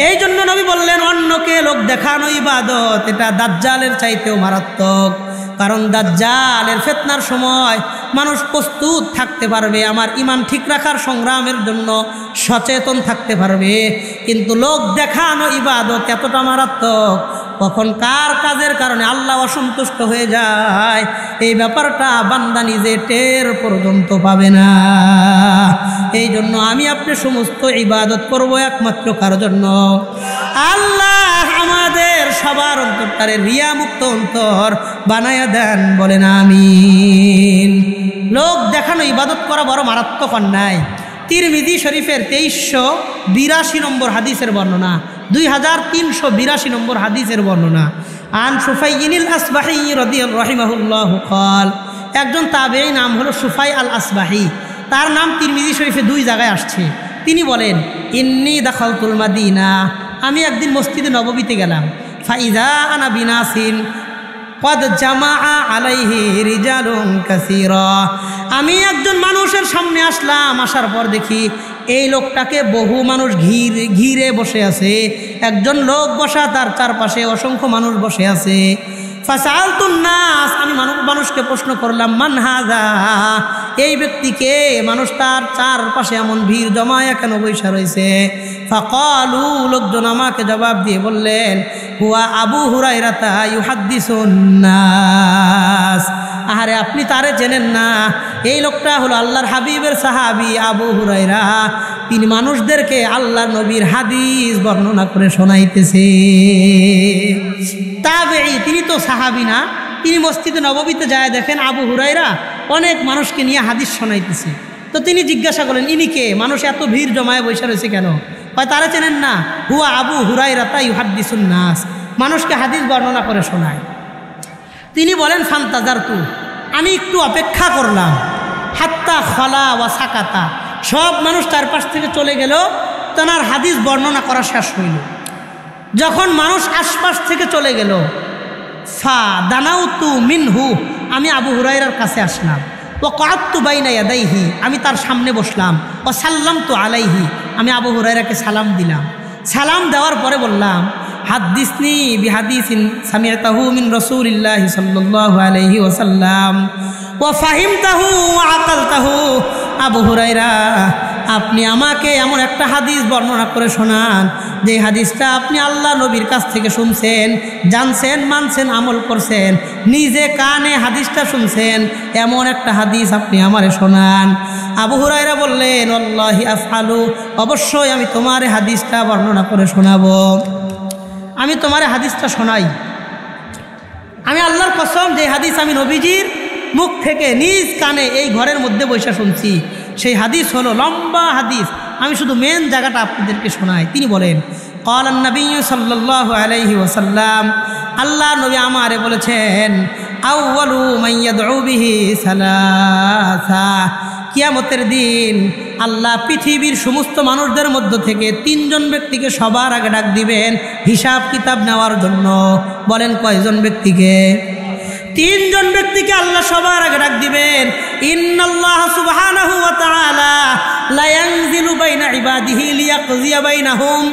এই জন্য নবী বললেন, অন্যকে লোক দেখানো ইবাদত, এটা দাজ্জালের চাইতেও মারাত্মক। কারণ দাজ্জালের ফিতনার সময় মানুষ প্রস্তুত থাকতে পারবে, আমার ঈমান ঠিক রাখার সংগ্রামের জন্য সচেতন থাকতে পারবে, কিন্তু লোক দেখানো ইবাদত এতটা মারাত্মক, কখন কার কাজের কারণে আল্লাহ অসন্তুষ্ট হয়ে যায় এই ব্যাপারটা বান্দা নিজে টের পর্যন্ত পাবে না। এই জন্য আমি আপনি সমস্ত ইবাদত করব একমাত্র কার জন্য? আল্লাহ আমাদের সবার অন্তরটারে রিয়া মুক্ত অন্তর বানায়া দেন, বলেন আমিন। লোক দেখানো ইবাদত করা বড় মারাত্মক অন্যায়। তিরমিজি শরীফের 2382 নম্বর হাদিসের বর্ণনা, 2382 নম্বর হাদিসের বর্ণনা, আন সুফাইয়িনিল আসবাহি রাদিয়াল্লাহু ক্বাল, একজন তাবেঈ নাম হলো সুফাই আল আসবাহি, তার নাম তিরমিজি শরীফে 2 জায়গায় আসছে। তিনি বলেন ইন্নী দাখালতুল মাদিনা, আমি একদিন মসজিদে নববীতে গেলাম, ফাইযা আনা বিনাসিন কদ জামাআ আলাইহি রিজালুন কাসীরা, আমি একজন মানুষের সামনে আসলাম, আসার পর দেখি এই লোকটাকে বহু মানুষ ঘিরে বসে আছে, একজন লোক বসা, তার চারপাশে অসংখ্য মানুষ বসে আছে। ফাসালতুন নাস, আমি মানুষকে প্রশ্ন করলাম মান হাযা, এই ব্যক্তিকে, মানুষ তার চারপাশে এমন ভিড় জমায়া কেন বসে রয়েছে? ফাকালু, লোকজন আমাকে জবাব দিয়ে বললেন হুয়া আবু হুরায়রা ইউহাদ্দিসুন নাস, আহারে আপনি তারে চেনেন না, এই লোকটা হলো আল্লাহর হাবিবের সাহাবী আবু হুরায়রা, তিনি মানুষদেরকে আল্লাহর নবীর হাদিস বর্ণনা করে শোনাইতেছে। তাবেঈ, তিনি তো সাহাবী না, তিনি মসজিদে নববীতে যায়, দেখেন আবু হুরায়রা অনেক মানুষকে নিয়ে হাদিস শোনাইতেছে। তো তিনি জিজ্ঞাসা করলেন ইনি কে, মানুষ এত ভিড় জমায়ে বসে রয়েছে কেন? হয় তারা চেনেন না, হুয়া আবু হুরায়রা ইউহাদ্দিসুন নাস, মানুষকে হাদিস বর্ণনা করে শোনায়। তিনি বলেন ফান্তাজারতু, আমি একটু অপেক্ষা করলাম, হাত্তা খলা ওয়া সাকাতা, সব মানুষ চারপাশ থেকে চলে গেল, তার হাদিস বর্ণনা করা শেষ হইল। যখন মানুষ আশপাশ থেকে চলে গেল, ফা দানাউতু মিনহু, আমি আবু হুরায়রার কাছে আসলাম, ও কাআততু বাইনা ইয়াদাইহি, আমি তার সামনে বসলাম, ও সাল্লামতু আলাইহি, আমি আবু হুরায়রাকে সালাম দিলাম। সালাম দেওয়ার পরে বললাম হাদ্দিসনি বিহাদিসিন সামিআতাহু মিন রাসূলিল্লাহি সাল্লাল্লাহু আলাইহি ওয়াসাল্লাম ওয়া ফাহিমতাহু ওয়া আকালতাহু, আবু হুরায়রা আপনি আমাকে এমন একটা হাদিস বর্ণনা করে শোনান যে হাদিসটা আপনি আল্লাহ নবীর কাছ থেকে শুনছেন, জানছেন, মানছেন, আমল করছেন, নিজে কানে হাদিসটা শুনছেন, এমন একটা হাদিস আপনি আমারে শোনান। আবু হুরায়রা বললেন আল্লাহি আফআলু, অবশ্যই আমি তোমার হাদিসটা বর্ণনা করে শোনাবো, আমি তোমার হাদিসটা শোনাই। আমি আল্লাহর কসম, যে হাদিস আমি নবীজির মুখ থেকে নিজ কানে এই ঘরের মধ্যে বসে শুনছি, সেই হাদিস হলো লম্বা হাদিস, আমি শুধু মেন জায়গাটা আপনাদেরকে শোনাই। তিনি বলেন ক্বালান নবী সাল্লাল্লাহু আলাইহি ওয়াসাল্লাম, আল্লাহ নবী আমারে বলেছেন আউয়ালু মান ইয়াদউ বিহি সালাসা, কিয়ামতের দিন আল্লাহ পৃথিবীর সমস্ত মানুষদের মধ্য থেকে 3 জন ব্যক্তিকে সবার আগে ডাক দিবেন হিসাব কিতাব নেওয়ার জন্য। বলেন কয়জন ব্যক্তিকে? 3 জন ব্যক্তিকে আল্লাহ সবার আগে ডাক দিবেন। ইন্নাল্লাহ সুবহানাহু ওয়া তাআলা লা ইয়ানজিলু বাইনা ইবাদিহি লিয়াকযিয়া বাইনাহুম,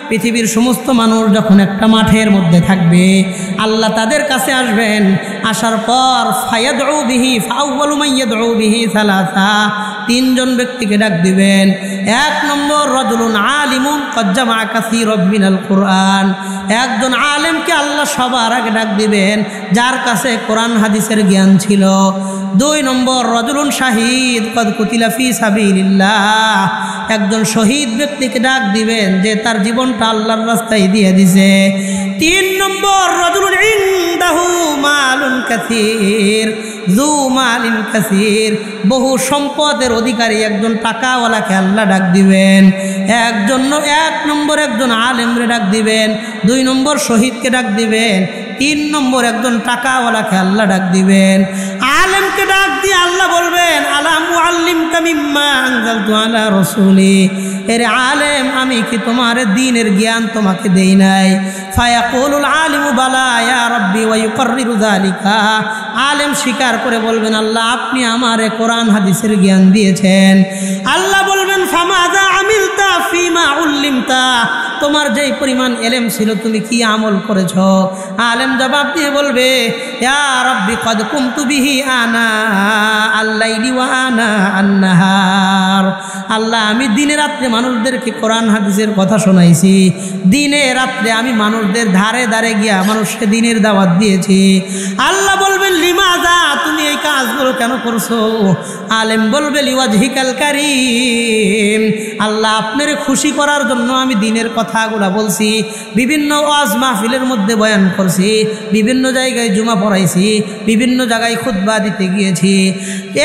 পৃথিবীর সমস্ত মানুষ যখন একটা মাঠের মধ্যে থাকবে, আল্লাহ তাদের কাছে আসবেন, আসার পর ফায়াদউ বিহি, ফাআউয়ালু মান ইয়াদউ বিহি সালাসা, 3 জন ব্যক্তিকে ডাক দিবেন। 1 নম্বর রাজুলুন আলিমুন ক্বাদ জামা কাসীরাম মিনাল কুরআন, একজন আলেমকে আল্লাহ সবার আগে ডাক দিবেন যার কাছে কোরআন হাদিসের জ্ঞান ছিল। 2 নম্বর রাজুলুন শাহীদ ক্বাদ কুতিলা ফি সাবিলিল্লাহ, একজন শহীদ ব্যক্তিকে ডাক দিবেন যে তার জীবনটা আল্লাহর রাস্তায় দিয়ে দিয়েছে। 3 নম্বর রাজুলুন ইনদাহু মালুন কাসীর যু মালিন কাসীর, বহু সম্পদের অধিকারী একজন টাকাওয়ালাকে আল্লাহ ডাক দিবেন। 1 নম্বর একজন আলেমরে ডাক দিবেন, 2 নম্বর শহীদকে ডাক দিবেন, 3 নম্বর একজন টাকাওয়ালাকে আল্লাহ ডাক দিবেন। আলেমকে ডাক দিয়ে আল্লাহ বলবেন আলা মুআল্লিমকা মিম্মা আনজালতু আলা রাসূলি, এর আলেম আমি কি তোমার দ্বীনের জ্ঞান তোমাকে দেই নাই? ফায়াকুলুল আলিমু বালা ইয়া রাব্বি ওয়া ইউকাররিরু যালিকা, আলেম স্বীকার করে বলবেন আল্লাহ আপনি আমারে কোরআন হাদিসের জ্ঞান দিয়েছেন। আল্লাহ বলবেন ফামাযা আমিলতা ফিমা উল্লিমতা, তোমার যেই পরিমাণ এলেম ছিল তুমি কি আমল করেছ? আলেম জবাব দিয়ে বলবে ইয়া রাব্বি ক্বাদ কুমতু বিহি আনা আল-লাইলি ওয়া আনা আন-নাহার, আল্লাহ আমি দিনে রাত্রে মানুষদেরকে কোরআন হাদিসের কথা শোনাইছি, দিনে রাত্রে আমি মানুষদের ধারে ধারে গিয়া মানুষকে দিনের দাওয়াত দিয়েছি। আল্লাহ বলবেন লিমাযা, তুমি এই কাজগুলো কেন করছো? আলেম বলবে লিওয়াজহিকাল কারীম, আল্লাহ আপনারে খুশি করার জন্য আমি দিনের কথাগুলো বলছি, বিভিন্ন ওয়াজ মাহফিলের মধ্যে বয়ান করছি, বিভিন্ন জায়গায় জুমা পড়াইছি, বিভিন্ন জায়গায় খুতবা দিতে গিয়েছি।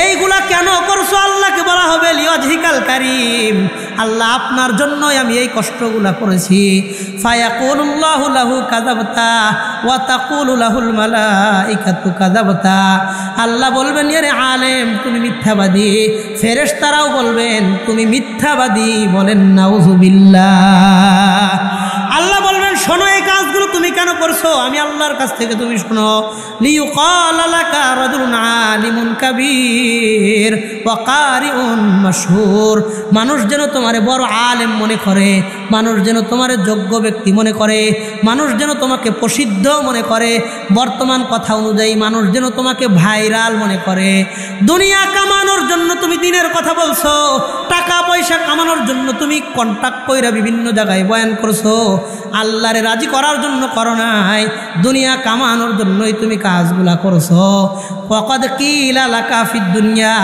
এইগুলা কেন করছো? আল্লাহকে বলা হবে লিওয়াজহিকাল কারীম, আল্লাহ আপনার জন্যই আমি এই কষ্টগুলা করেছি। ফায়াকুলুল্লাহু লাহু কাযাবতা ওয়া তাকুলু লাহুল মালাইকাতু কাযাবতা। আল্লাহ বলবেন এরে আলেম তুমি মিথ্যাবাদী, ফেরেশতারাও বলবেন তুমি মিথ্যাবাদী। বলেন নাউযুবিল্লাহ। আল্লাহ বলবেন শোনো এই কাজগুলো তুমি কেন করছো, আমি আল্লাহর কাছ থেকে তুমি শোনো। লিইউকালা লাকা রাজুলুন আলিমুন কাবীর ওয়া কারিউন মাশহুর। মানুষ যেন তোমারে বড় আলেম মনে করে, মানুষ যেন তোমারে যোগ্য ব্যক্তি মনে করে, মানুষ যেন তোমাকে প্রসিদ্ধ মনে করে, বর্তমান কথা অনুযায়ী মানুষ যেন তোমাকে ভাইরাল মনে করে। দুনিয়া কামানোর জন্য তুমি দিনের কথা বলছো, টাকা পয়সা কামানোর জন্য তুমি কন্টাক্ট কইরা বিভিন্ন জায়গায় বয়ান করছো, আল্লাহরে রাজি করার জন্য করো নাই, দুনিয়া কামানোর জন্যই তুমি কাজগুলা করছো। ওয়াকাদ কিলা লাকা ফিদ দুনিয়া,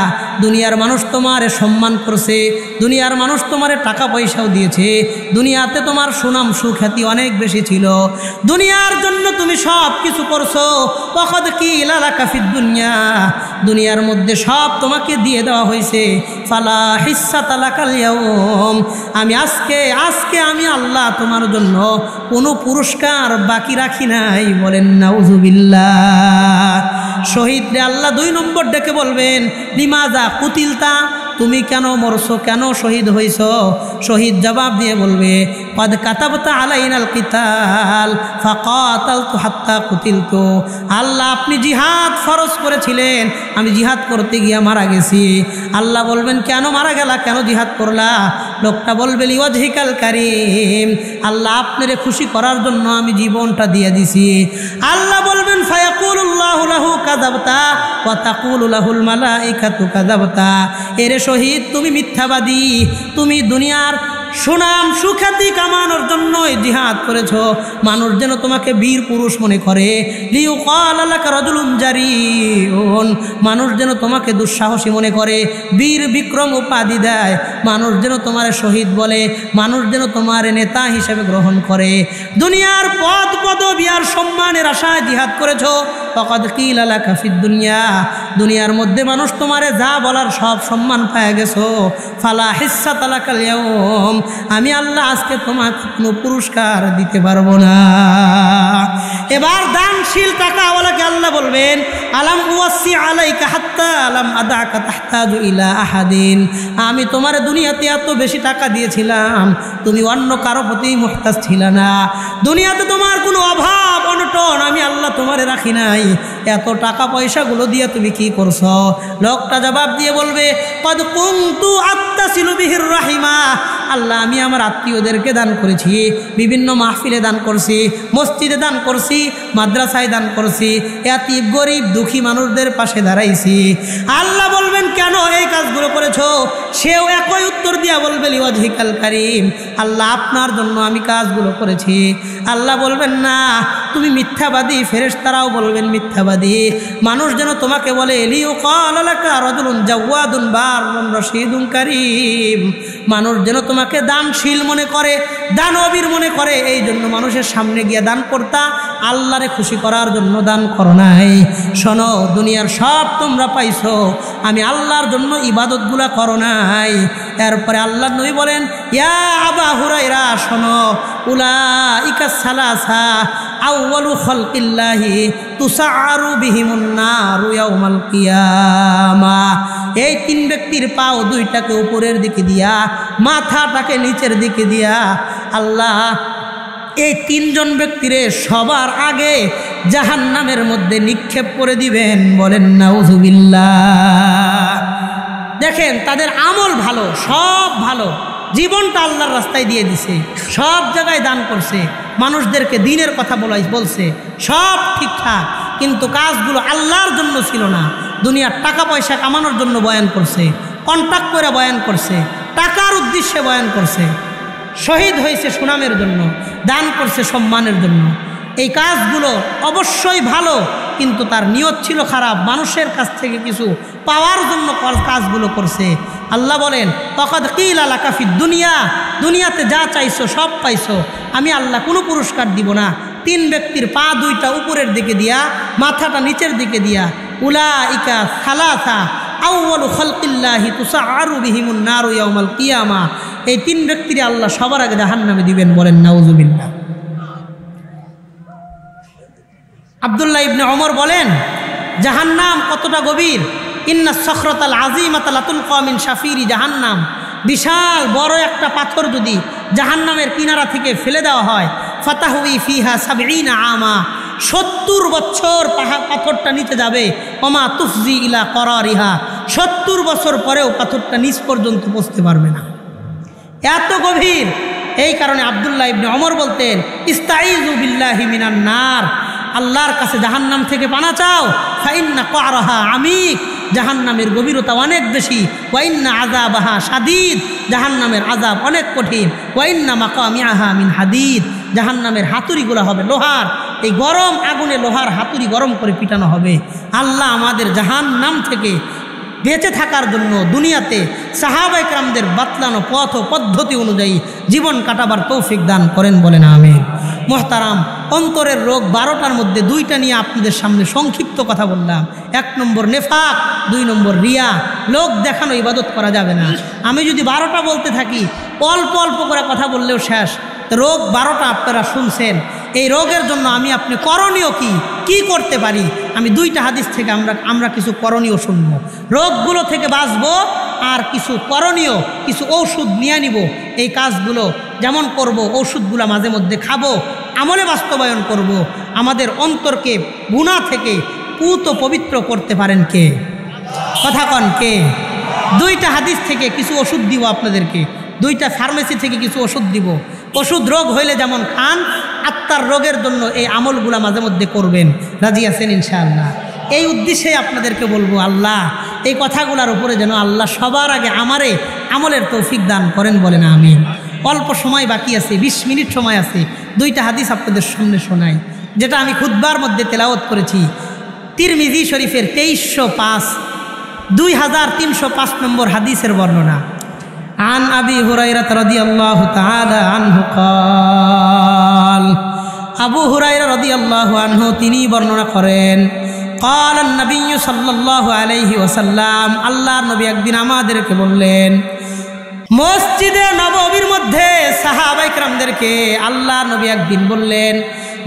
দুনিয়ার মানুষ তোমারে সম্মান করছে, দুনিয়ার মানুষ তোমারে টাকা পয়সাও দিয়েছে, দুনিয়াতে তোমার সুনাম সুখ্যাতি অনেক বেশি ছিল, দুনিয়ার জন্য তুমি সব কিছু করছো। ওয়াকাদ কিলা লাকা ফিদ দুনিয়া, দুনিয়ার মধ্যে সব তোমাকে দিয়ে দেওয়া হয়েছে। ফালা হিস্সাতা লাকাল ইয়াউম, আমি আজকে আমি আল্লাহ তোমার জন্য কোনো পুরস্কার বাকি রাখি নাই। বলেন নাউযুবিল্লাহ। শহীদরে আল্লাহ 2 নম্বর ডেকে বলবেন লিমাজা কুতিলতা, তুমি কেন মরছো, কেন শহীদ হইছ? শহীদ জবাব দিয়ে বলবে কদ কাতাবতা আলাইনাল কিতাল ফাকাতালতু হাত্তা কুতিলতু। আল্লাহ আপনি জিহাদ ফরজ করেছিলেন, আমি জিহাদ করতে গিয়ে মারা গেছি। আল্লাহ বলবেন কেন মারা গেলা, কেন জিহাদ করলা? লোকটা বলবে লিওয়াজহিকাল কারীম, আল্লাহ আপনারে খুশি করার জন্য আমি জীবনটা দিয়ে দিছি। আল্লাহ বলবেন ফায়াকুলুল্লাহু লাহু কাযাবতা ওয়া তাকুলু লাহুল মালাইকাতু কাযাবতা। এরে শহীদ তুমি মিথ্যাবাদী, তুমি দুনিয়ার সুনাম সুখ্যাতি কামানোর জন্যই জিহাদ করেছ, মানুষ যেন তোমাকে বীর পুরুষ মনে করে। লিইউকালা লাকা রাজুলুন জারিউন, মানুষ যেন তোমাকে দুঃসাহসী মনে করে, বীর বিক্রম উপাধি দেয়, মানুষ যেন তোমার শহীদ বলে, মানুষ যেন তোমার নেতা হিসেবে গ্রহণ করে। দুনিয়ার পদ পদবি আর সম্মানের আশায় জিহাদ করেছ। ফাকাদ কিলা লাকা ফিদ দুনিয়া, দুনিয়ার মধ্যে মানুষ তোমারে যা বলার সব সম্মান পেয়ে গেছো। ফালা হিস্সাতা লাকাল ইয়াউম, আমি আল্লাহ আজকে তোমাকে কোনো পুরস্কার দিতে পারবো না। এবার দানশীল টাকাওয়ালাকে আল্লাহ বলবেন আলাম ওয়াসি আলাইকা হাত্তা আলাম আদাকা তাহতাজু ইলা আহাদিন, আমি তোমার দুনিয়াতে এত বেশি টাকা দিয়েছিলাম, তুমি অন্য কারো প্রতি মুহতাজ ছিল না, দুনিয়াতে তোমার কোনো অভাব অনটন আমি আল্লাহ তোমারে রাখি নাই, এত টাকা পয়সাগুলো দিয়ে তুমি কি করছো? লোকটা জবাব দিয়ে বলবে কদ কুনতু আত্তাসিলু বিহির রাহিমা, আল্লাহ আমি আমার আত্মীয়দেরকে দান করেছি, বিভিন্ন মাহফিলে দান করছি, মসজিদে দান করছি, মাদ্রাসায় দান করছি, এতিম গরিব দুঃখী মানুষদের পাশে দাঁড়াইছি। আল্লাহ বলবেন কেন এই কাজগুলো করেছো? সেও একই উত্তর দিয়া বলবে লিওয়াজহিকাল কারীম, আল্লাহ আপনার জন্য আমি কাজগুলো করেছি। আল্লাহ বলবেন না তুমি মিথ্যাবাদী, ফেরেশতারাও বলবেন মিথ্যাবাদী। মানুষ যেন তোমাকে বলে লিইউকালা লাকা রাজুলুন জাওয়াদুন বাররুন রশীদুন কারীম, মানুষ যেন তোমাকে দানশীল মনে করে, দানবীর মনে করে, এই জন্য মানুষের সামনে গিয়ে দান করতা, আল্লাহরে খুশি করার জন্য দান করো নাই। শোনো দুনিয়ার সব তোমরা পাইছো, আমি আল্লাহর জন্য ইবাদতগুলা করো নাই। এরপরে আল্লাহর নবী বলেন ইয়া আবা হুরায়রা, শোনো উলাইকা সালাসা আউয়ালু খালকিল্লাহি তুসাআরু বিহিমুন নারু ইয়াউমাল কিয়ামা, এই 3 ব্যক্তির পাও 2টাকে উপরের দিকে দিয়া, মাথাটাকে নিচের দিকে দিয়া আল্লাহ এই 3 জন ব্যক্তিরে সবার আগে জাহান্নামের মধ্যে নিক্ষেপ করে দিবেন। বলেন নাউযুবিল্লাহ। দেখেন তাদের আমল ভালো, সব ভালো, জীবনটা আল্লাহর রাস্তায় দিয়ে দিছে, সব জায়গায় দান করছে, মানুষদেরকে দিনের কথা বলছে, সব ঠিকঠাক, কিন্তু কাজগুলো আল্লাহর জন্য ছিল না, দুনিয়ার টাকা পয়সা কামানোর জন্য বয়ান করছে, কন্ট্রাক্ট করে বয়ান করছে, টাকার উদ্দেশ্যে বয়ান করছে, শহীদ হয়েছে সুনামের জন্য, দান করছে সম্মানের জন্য। এই কাজগুলো অবশ্যই ভালো, কিন্তু তার নিয়ত ছিল খারাপ, মানুষের কাছ থেকে কিছু পাওয়ার জন্য কাজগুলো করছে। আল্লাহ বলেন ফাকাদ কিলা লাকা ফিদ দুনিয়া, দুনিয়াতে যা চাইছো সব পাইছো, আমি আল্লাহ কোনো পুরস্কার দিব না। 3 ব্যক্তির পা 2টা উপরের দিকে দিয়া, মাথাটা নিচের দিকে দিয়া, উলাইকা সালাসা আউয়ালু খালকিল্লাহি তুসআরু বিহিমুন নারু ইয়াউমাল কিয়ামা। এই তিন ব্যক্তিরে আল্লাহ সবার আগে জাহান্নামে দিবেন, বলেন নাউযুবিল্লাহ। আব্দুল্লাহ ইবনে ওমর বলেন জাহান্নাম কতটা গভীর। ইন্না সখরাতাল আযীমাতা লাতুলকা মিন শাফিরি জাহান্নাম, বিশাল বড় একটা পাথর যদি জাহান্নামের কিনারা থেকে ফেলে দেওয়া হয়, ফাতাহুই ফিহা ৭০ আমা, ৭০ বছর পাথরটা নিচে যাবে। ওমা তুফজি ইলা করারিহা, ৭০ বছর পরেও পাথরটা নিচ পর্যন্ত পৌঁছতে পারবে না, এত গভীর। এই কারণে আব্দুল্লাহ ইবনে ওমর বলতেন ইস্তাইযু বিল্লাহি মিনান নার, আল্লাহর কাছে জাহান্নাম থেকে পানা চাও। ফাইন্না কারাহা আমিক, জাহান্নামের গভীরতা অনেক বেশি। ওয়াইন্না আযাবাহা শাদীদ, জাহান্নামের আযাব অনেক কঠিন। ওয়াইন্না মাকামিআহা মিন হাদিদ, জাহান্নামের হাতুড়িগুলো হবে লোহার। এই গরম আগুনে লোহার হাতুড়ি গরম করে পিটানো হবে। আল্লাহ আমাদের জাহান্নাম থেকে বেঁচে থাকার জন্য দুনিয়াতে সাহাবায়ে কেরামদের বাতলানো পথ ও পদ্ধতি অনুযায়ী জীবন কাটাবার তৌফিক দান করেন, বলেন আমিন। মোহতারাম, অন্তরের রোগ 12টার মধ্যে 2টা নিয়ে আপনাদের সামনে সংক্ষিপ্ত কথা বললাম। 1 নম্বর নেফাক, 2 নম্বর রিয়া। লোক দেখানো ইবাদত করা যাবে না। আমি যদি 12টা বলতে থাকি, অল্প অল্প করে কথা বললেও শেষ। রোগ 12টা আপনারা শুনছেন। এই রোগের জন্য আমি আপনি করণীয় কি করতে পারি, আমি 2টা হাদিস থেকে আমরা কিছু করণীয় শুনবো। রোগগুলো থেকে বাঁচবো আর কিছু করণীয়, কিছু ঔষধ নিয়ে নিব। এই কাজগুলো যেমন করব, ঔষধগুলো মাঝে মধ্যে খাবো, আমলে বাস্তবায়ন করব। আমাদের অন্তরকে গুনাহ থেকে পুত পবিত্র করতে পারেন কে? কথা কন কে? 2টা হাদিস থেকে কিছু ওষুধ দিব আপনাদেরকে, 2টা ফার্মেসি থেকে কিছু ওষুধ দিব। ওষুধ রোগ হইলে যেমন খান, আত্মার রোগের জন্য এই আমলগুলা মাঝে মধ্যে করবেন। রাজি আছেন ইনশাআল্লাহ? এই উদ্দেশ্যে আপনাদেরকে বলবো, আল্লাহ এই কথাগুলোর উপরে যেন আল্লাহ সবার আগে আমারে আমলের তৌফিক দান করেন, বলেন আমিন। অল্প সময় বাকি আছে, 20 মিনিট সময় আছে। 2টা হাদিস আপনাদের সামনে শোনাই, যেটা আমি খুতবার মধ্যে তেলাওয়াত করেছি। তিরমিজি শরীফের 2305 নম্বর হাদিসের বর্ণনা। আন আবি হুরায়রা রাদিয়াল্লাহু তাআলা আনহু قال, আবু হুরায়রা রাদিয়াল্লাহু আনহু তিনি বর্ণনা করেন, قال النبي সাল্লাল্লাহু আলাইহি ওয়াসাল্লাম, আল্লাহর নবী একদিন আমাদেরকে বললেন, মসজিদে নববীর মধ্যে সাহাবায়ে কেরামদেরকে আল্লাহর নবী একদিন বললেন,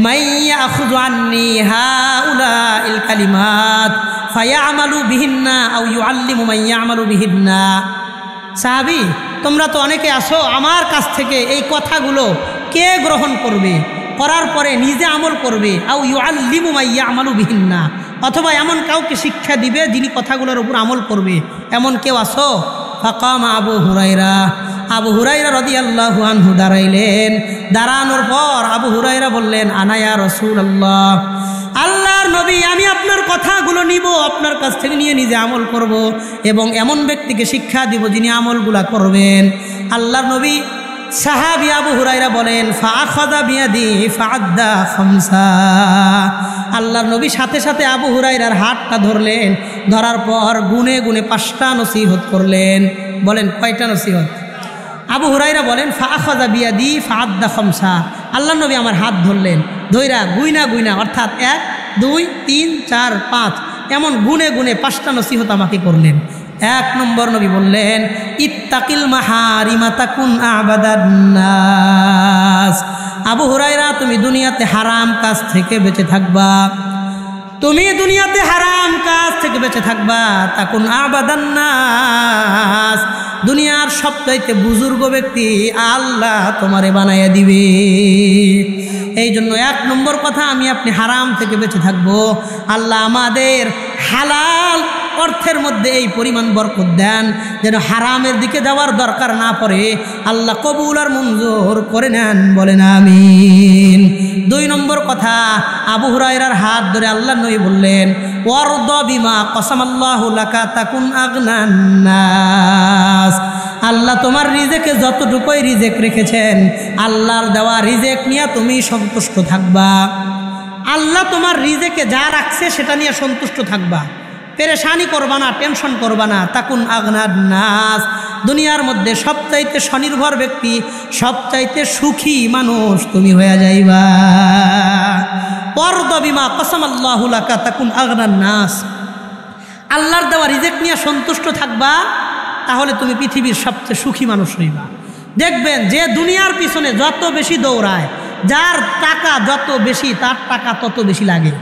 মাইয়া আখুযু আন্নী হাউলাইল কালিমাত ফায়ামালু বিহিন্না আও ইউআল্লিমু মান ইয়ামালু বিহিন্না। সাহাবী, তোমরা তো অনেকে আসো, আমার কাছ থেকে এই কথাগুলো কে গ্রহণ করবে, করার পরে নিজে আমল করবে, আও ইউআল্লিমু মান ইয়ামালু বিহিন্না, অথবা এমন কাউকে শিক্ষা দিবে যিনি কথাগুলোর উপর আমল করবে, এমন কেউ আসো? ফাকামা আবু হুরায়রা রাদিয়াল্লাহু আনহু দাঁড়াইলেন। দাঁড়ানোর পর আবু হুরায়রা বললেন, আনা ইয়া রাসূলুল্লাহ, আল্লাহর নবী, আমি আপনার কথাগুলো নিব, আপনার কাছ থেকে নিয়ে নিজে আমল করব এবং এমন ব্যক্তিকে শিক্ষা দিব যিনি আমলগুলা করবেন। আল্লাহর নবী সাহাবী আবু হুরায়রা বলেন, ফাআখাযা বিয়াদি ফাআদ্দা খামসা। আল্লাহর নবী সাথে সাথে আবু হুরায়রার হাতটা ধরলেন, ধরার পর গুনে গুনে 5টা নসিহত করলেন। বলেন কয়টা নসিহত? আবু হুরায়রা বলেন, ফাআখাযা বিয়াদি ফাআদ্দা খামসা। আল্লাহর নবী আমার হাত ধরলেন, ধইরা গুইনা অর্থাৎ 1 2 3 4 5 এমন গুনে গুনে 5টা নসিহত আমাকে করলেন। 1 নম্বর নবী বললেন, ইত্তাকিল মাহারিমা তাকুন আবাদান নাস। আবু হুরায়রা, তুমি দুনিয়াতে হারাম কাজ থেকে বেঁচে থাকবা, তুমি দুনিয়াতে হারাম কাজ থেকে বেঁচে থাকবা। তাকুন আবাদান নাস, দুনিয়ার সবচাইতে বুজুর্গ ব্যক্তি আল্লাহ তোমারে বানাইয়া দিবে। এই জন্য 1 নম্বর কথা, আমি আপনি হারাম থেকে বেঁচে থাকবো। আল্লাহ আমাদের হালাল অর্থের মধ্যে এই পরিমাণ বরকত দেন যেন হারামের দিকে যাওয়ার দরকার না পড়ে। আল্লাহ কবুল আর মঞ্জুর করে নেন, বলেন আমিন। 2 নম্বর কথা, আবু হুরায়রার হাত ধরে আল্লাহর নবী বললেন, ওয়ারদা বিমা কসামাল্লাহু লাকা তাকুন আগনান নাস। আল্লাহ তোমার রিজেকে যতটুকুই রিজেক রেখেছেন, আল্লাহর দেওয়া রিজেক নিয়ে তুমি সন্তুষ্ট থাকবা। আল্লাহ তোমার রিজেকে যা রাখছে সেটা নিয়ে সন্তুষ্ট থাকবা, পেরেশানি করবা না, টেনশন করবা না। তাকুন আগনান নাস, দুনিয়ার মধ্যে সবচাইতে স্বনির্ভর ব্যক্তি, সবচাইতে সুখী মানুষ তুমি হয়ে যাইবা। ওয়ারদা বিমা কসামাল্লাহু লাকা তাকুন আগনান নাস। আল্লাহর দেওয়া রিজেক নিয়ে সন্তুষ্ট থাকবা, তাহলে তুমি পৃথিবীর সবচেয়ে সুখী মানুষ হইবা। দেখবেন যে দুনিয়ার পিছনে যত বেশি দৌড়ায়, যার টাকা যত বেশি তার টাকা তত বেশি লাগে।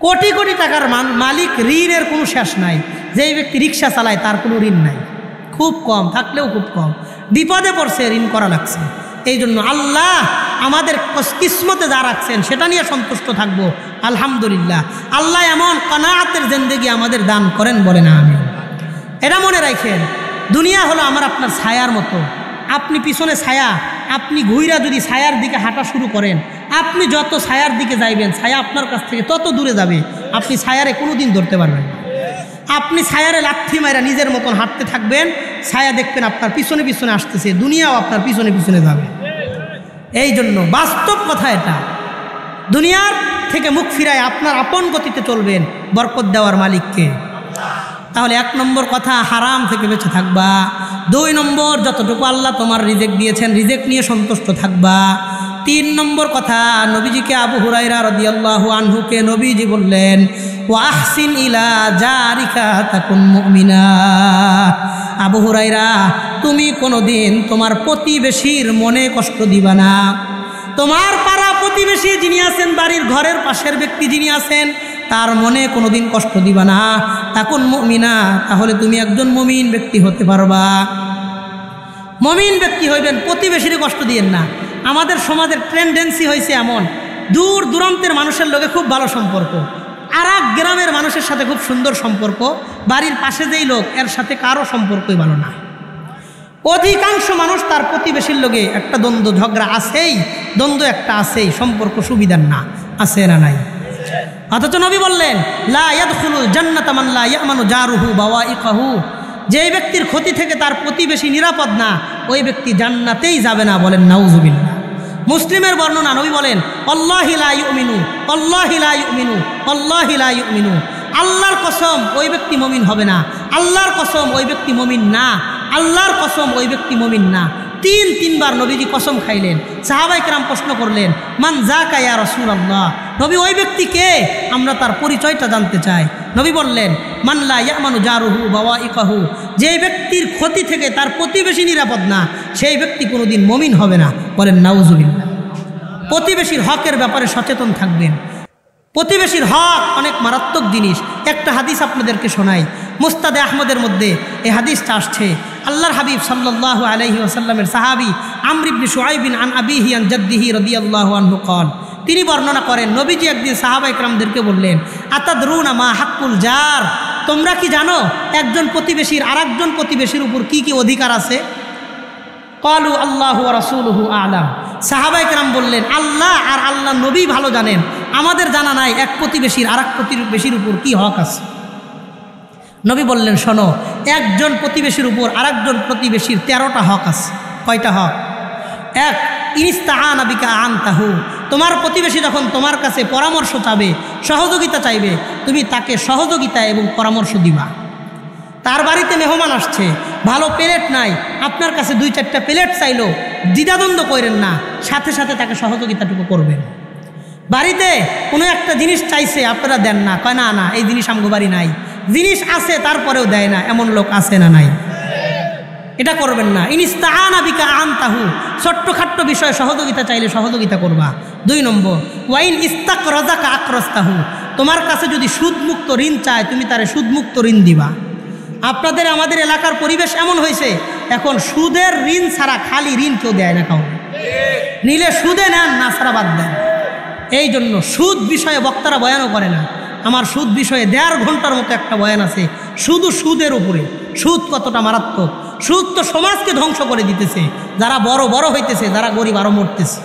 কোটি কোটি টাকার মালিক, ঋণের কোনো শেষ নাই। যেই ব্যক্তি রিক্সা চালায় তার কোনো ঋণ নাই, খুব কম, থাকলেও খুব কম। বিপদে পড়ছে, ঋণ করা লাগছে। এই জন্য আল্লাহ আমাদের কিসমতে যা রাখছেন সেটা নিয়ে সন্তুষ্ট থাকবো, আলহামদুলিল্লাহ। আল্লাহ এমন কানাআতের জিন্দেগি আমাদের দান করেন, বলে না আমি। এটা মনে রাখেন, দুনিয়া হলো আমার আপনার ছায়ার মতো। আপনি পিছনে ছায়া, আপনি ঘুইরা যদি ছায়ার দিকে হাঁটা শুরু করেন, আপনি যত ছায়ার দিকে যাইবেন ছায়া আপনার কাছ থেকে তত দূরে যাবে। আপনি ছায়ারে কোনোদিন ধরতে পারবেন না। আপনি ছায়ারে লাথি মাইরা নিজের মতন হাঁটতে থাকবেন, ছায়া দেখবেন আপনার পিছনে পিছনে আসতেছে, দুনিয়াও আপনার পিছনে পিছনে যাবে। এই জন্য বাস্তব কথা এটা, দুনিয়ার থেকে মুখ ফিরায় আপনার আপন গতিতে চলবেন, বরকত দেওয়ার মালিককে। তাহলে 1 নম্বর কথা, হারাম থেকে বেঁচে থাকবা। 2 নম্বর, যতটুকু আল্লাহ তোমার রিজেক দিয়েছেন রিজেক নিয়ে সন্তুষ্ট থাকবা। 3 নম্বর কথা, নবীজিকে আবু হুরায়রা রাদিয়াল্লাহু আনহুকে নবীজি বললেন, ওয়া আহসিন ইলা জারিকা তাকুন মুমিনা। আবু হুরায়রা, তুমি কোনোদিন তোমার প্রতিবেশীর মনে কষ্ট দিবা না। তোমার পাড়া প্রতিবেশী যিনি আছেন, বাড়ির ঘরের পাশের ব্যক্তি যিনি আছেন, তার মনে কোনোদিন কষ্ট দিবা না। তাকুন মুমিনা, তাহলে তুমি একজন মুমিন ব্যক্তি হতে পারবা। মুমিন ব্যক্তি হইবেন, প্রতিবেশীর কষ্ট দিয়েন না। আমাদের সমাজের টেন্ডেন্সি হয়েছে এমন, দূর দূরান্তের মানুষের লোকে খুব ভালো সম্পর্ক, আর এক গ্রামের মানুষের সাথে খুব সুন্দর সম্পর্ক, বাড়ির পাশে যেই লোক এর সাথে কারো সম্পর্কই ভালো না। অধিকাংশ মানুষ তার প্রতিবেশীর লোকে একটা দ্বন্দ্ব ঝগড়া আছেই, দ্বন্দ্ব একটা আছেই, সম্পর্ক সুবিধার না, আছে না নাই? অথচ নবী বললেন, লা ইয়াদখুলুল জান্নাতা মান লা ইয়ামানু জারুহু বাওয়াইকাহু। যেই ব্যক্তির ক্ষতি থেকে তার প্রতিবেশী নিরাপদ না, ওই ব্যক্তি জান্নাতেই যাবে না, বলেন নাউজুবিল্লাহ। মুসলিমের বর্ণনা, নবী বলেন, আল্লাহি লা ইউমিনু, আল্লাহি লা ইউমিনু, আল্লাহি লা ইউমিনু। আল্লাহর কসম ওই ব্যক্তি মুমিন হবে না, আল্লাহর কসম ওই ব্যক্তি মুমিন না, আল্লাহর কসম ওই ব্যক্তি মুমিন না। 3বার নবীজি কসম খাইলেন। সাহাবায়ে কেরাম প্রশ্ন করলেন, মান যাকা ইয়া রাসূলুল্লাহ, নবী ওই ব্যক্তি কে? আমরা তার পরিচয়টা জানতে চাই। নবী বললেন, মান লা ইয়ামানু জারুহু বাওয়াইকাহু। যেই ব্যক্তির ক্ষতি থেকে তার প্রতিবেশী নিরাপদ না, সেই ব্যক্তি কোনোদিন মুমিন হবে না, বলেন নাউজুবিল্লাহ। প্রতিবেশীর হকের ব্যাপারে সচেতন থাকবেন। প্রতিবেশীর হক অনেক মারাত্মক জিনিস। একটা হাদিস আপনাদেরকে শোনাই, মুস্তাদে আহমদের মধ্যে এই হাদিসটা আসছে। আল্লাহর হাবিব সাল্লাল্লাহু আলাইহি ওয়াসাল্লামের সাহাবী আমর ইবনে শুআইব আন আবিহি আন জাদ্দিহি রাদিয়াল্লাহু আনহু قال, তিনি বর্ণনা করেন, নবীজি একদিন সাহাবায়ে কেরামদেরকে বললেন, আতাদরুনা মা হাক্কুল জার, তোমরা কি জানো একজন প্রতিবেশীর আরেকজন প্রতিবেশীর উপর কি কি অধিকার আছে? ক্বালু আল্লাহু ওয়া রাসূলুহু আ'লাম। সাহাবায়ে কেরাম বললেন, আল্লাহ আর আল্লাহ নবী ভালো জানেন, আমাদের জানা নাই এক প্রতিবেশীর আরেক প্রতিবেশীর উপর কি হক আছে। নবী বললেন, শোনো, একজন প্রতিবেশীর উপর আরেকজন প্রতিবেশীর 13টা হক আছে। কয়টা হক? 1, ইনস্তাআনা বিকা আনতাহু, তোমার প্রতিবেশী যখন তোমার কাছে পরামর্শ চাবে, সহযোগিতা চাইবে, তুমি তাকে সহযোগিতা এবং পরামর্শ দিবা। তার বাড়িতে মেহমান আসছে, ভালো প্লেট নাই, আপনার কাছে 2-4টা প্লেট চাইলো, দ্বিধাদ্বন্দ্ব করেন না, সাথে সাথে তাকে সহযোগিতাটুকু করবেন। বাড়িতে কোনো একটা জিনিস চাইছে, আপনারা দেন না, কয় না না এই জিনিস আমগো বাড়ি নাই, জিনিস আছে তারপরেও দেয় না, এমন লোক আছে না নাই? এটা করবেন না। ইনস্তাআনা বিকা আনতাহু, ছোট্টখাট্ট বিষয়ে সহযোগিতা চাইলে সহযোগিতা করবা। 2 নম্বর, ওয়াইন ইস্তাকরাজাকা আকরাস্তাহু, তোমার কাছে যদি সুদমুক্ত ঋণ চায় তুমি তারে সুদমুক্ত ঋণ দিবা। আপনাদের আমাদের এলাকার পরিবেশ এমন হয়েছে, এখন সুদের ঋণ ছাড়া খালি ঋণ কেউ দেয় না, কাউকে নিলে সুদে নেন, না ছাড়া বাদ দেন। এই জন্য সুদ বিষয়ে বক্তারা বয়ানও করে না। আমার সুদ বিষয়ে 1.5 ঘন্টার মতো একটা বয়ান আছে, শুধু সুদের উপরে। সুদ কতটা মারাত্মক, সুদ তো সমাজকে ধ্বংস করে দিতেছে, যারা বড় বড় হইতেছে, যারা গরিব আরও মরতেছে।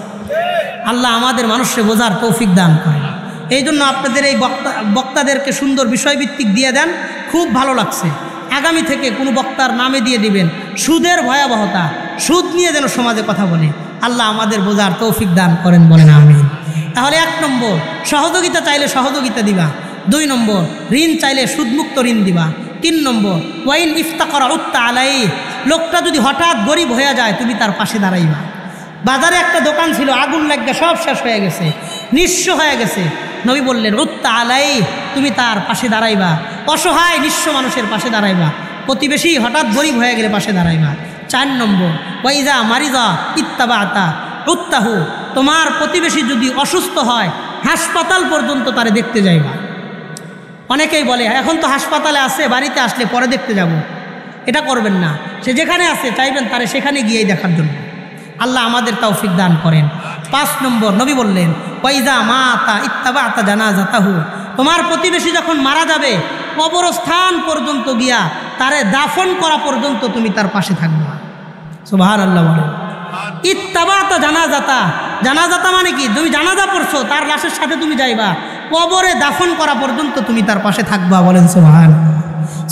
আল্লাহ আমাদের মানুষকে বোঝার তৌফিক দান করে। এই জন্য আপনাদের এই বক্তাদেরকে সুন্দর বিষয়ভিত্তিক দিয়ে দেন, খুব ভালো লাগছে। আগামী থেকে কোনো বক্তার নামে দিয়ে দিবেন সুদের ভয়াবহতা, সুদ নিয়ে যেন সমাজে কথা বলে। আল্লাহ আমাদের বোঝার তৌফিক দান করেন, বলেন আমিন। তাহলে 1 নম্বর, সহযোগিতা চাইলে সহযোগিতা দিবা। 2 নম্বর, ঋণ চাইলে সুদমুক্ত ঋণ দিবা। 3 নম্বর, ওয়াইন ইফতাকরা উত্তা আলাই, লোকটা যদি হঠাৎ গরিব হয়ে যায় তুমি তার পাশে দাঁড়াইবা। বাজারে একটা দোকান ছিল, আগুন লাগা সব শেষ হয়ে গেছে, নিঃস্ব হয়ে গেছে, নবী বললেন উত্তা আলাই, তুমি তার পাশে দাঁড়াইবা, অসহায় নিঃস্ব মানুষের পাশে দাঁড়াইবা, প্রতিবেশী হঠাৎ গরিব হয়ে গেলে পাশে দাঁড়াইবা। 4 নম্বর ওয়াইজা মারিজা ইত্তাবাতা উত্তাহু, তোমার প্রতিবেশী যদি অসুস্থ হয় হাসপাতাল পর্যন্ত তারে দেখতে যাইবা। অনেকেই বলে এখন তো হাসপাতালে আছে, বাড়িতে আসলে পরে দেখতে যাব। এটা করবেন না, সে যেখানে আছে চাইবেন তারে সেখানে গিয়েই দেখার জন্য। আল্লাহ আমাদের তৌফিক দান করেন। 5 নম্বর নবী বললেন ওয়াইজা মাতা ইত্তাবাতা জানাজাতাহু, তোমার প্রতিবেশী যখন মারা যাবে কবরস্থান পর্যন্ত গিয়া তারে দাফন করা পর্যন্ত তুমি তার পাশে থাকবা। সুবহানাল্লাহ বলেন। ইত্তাবাতা জানাজাতা, জানাজাতা মানে কি? তুমি জানাজা পড়ছো, তার লাশের সাথে তুমি যাইবা, কবরে দাফন করা পর্যন্ত তুমি তার পাশে থাকবা। বলেন সুবহানাল্লাহ।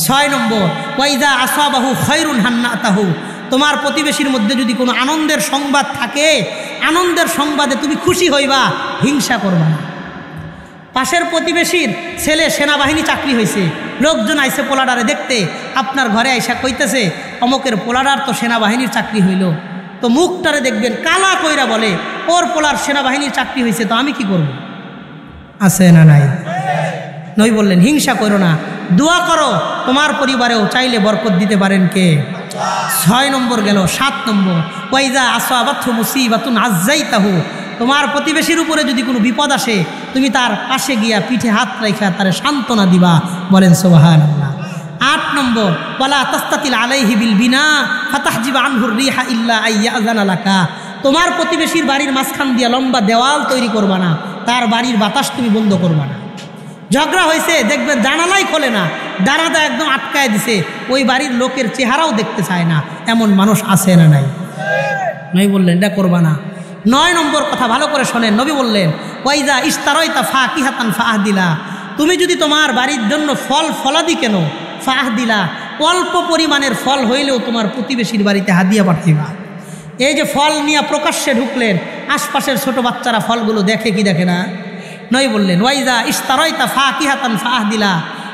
6 নম্বর ওয়াইজা আসাবাহু খায়রুন হান্নাতাহু, তোমার প্রতিবেশীর মধ্যে যদি কোনো আনন্দের সংবাদ থাকে, আনন্দের সংবাদে তুমি খুশি হইবা, হিংসা করবা না। পাশের প্রতিবেশীর ছেলে সেনাবাহিনী চাকরি হয়েছে, লোকজন আইসে পোলাডারে দেখতে, আপনার ঘরে আইসা কইতেছে অমকের পোলাডার তো সেনাবাহিনীর চাকরি হইল, তো মুখটারে দেখবেন কালা কইরা বলে ওর পোলার সেনাবাহিনীর চাকরি হয়েছে, তো আমি কি করব? আছে না নাই? নবী বললেন হিংসা করো না, দোয়া করো, তোমার পরিবারেও চাইলে বরকত দিতে পারেন কে? 6 নম্বর গেল। 7 নম্বর ওয়াইজা আসাবাতহু মুসিবাতুন আযাইতাহু, তোমার প্রতিবেশীর উপরে যদি কোনো বিপদ আসে তুমি তার পাশে গিয়া পিঠে হাত রাখা তারে সান্ত্বনা দিবা। বলেন সুবহানাল্লাহ। 8 নম্বর ওয়ালা তাস্তাতিল আলাইহি বিল বিনা ফাতাহজিবা আনহুর রিহা ইল্লা আইয়াযানা লাকা, তোমার প্রতিবেশীর বাড়ির মাঝখান দিয়া লম্বা দেওয়াল তৈরি করবা না, তার বাড়ির বাতাস তুমি বন্ধ করবা না। ঝগড়া হয়েছে দেখবেন জানালাই খোলে না, দাঁড়াদা একদম আটকায় দিছে, ওই বাড়ির লোকের চেহারাও দেখতে চায় না, এমন মানুষ আছে না নাই? নবী বললেন এটা করবা না। 9 নম্বর কথা ভালো করে শোনেন, নবী বললেন ওয়াইজা ইস্তারাইতা ফাকিহাতান ফাআহদিলা, তুমি যদি তোমার বাড়ির জন্য ফলাদি কেন, ফাআহদিলা, অল্প পরিমাণের ফল হইলেও তোমার প্রতিবেশীর বাড়িতে হাদিয়া পাঠাইবা। এই যে ফল নিয়ে প্রকাশ্যে ঢুকলেন, আশপাশের ছোট বাচ্চারা ফলগুলো দেখে কি দেখে না? নবী বললেন ওয়াইজা ইস্তারাইতা ফাকিহাতান ফাআহদিলা,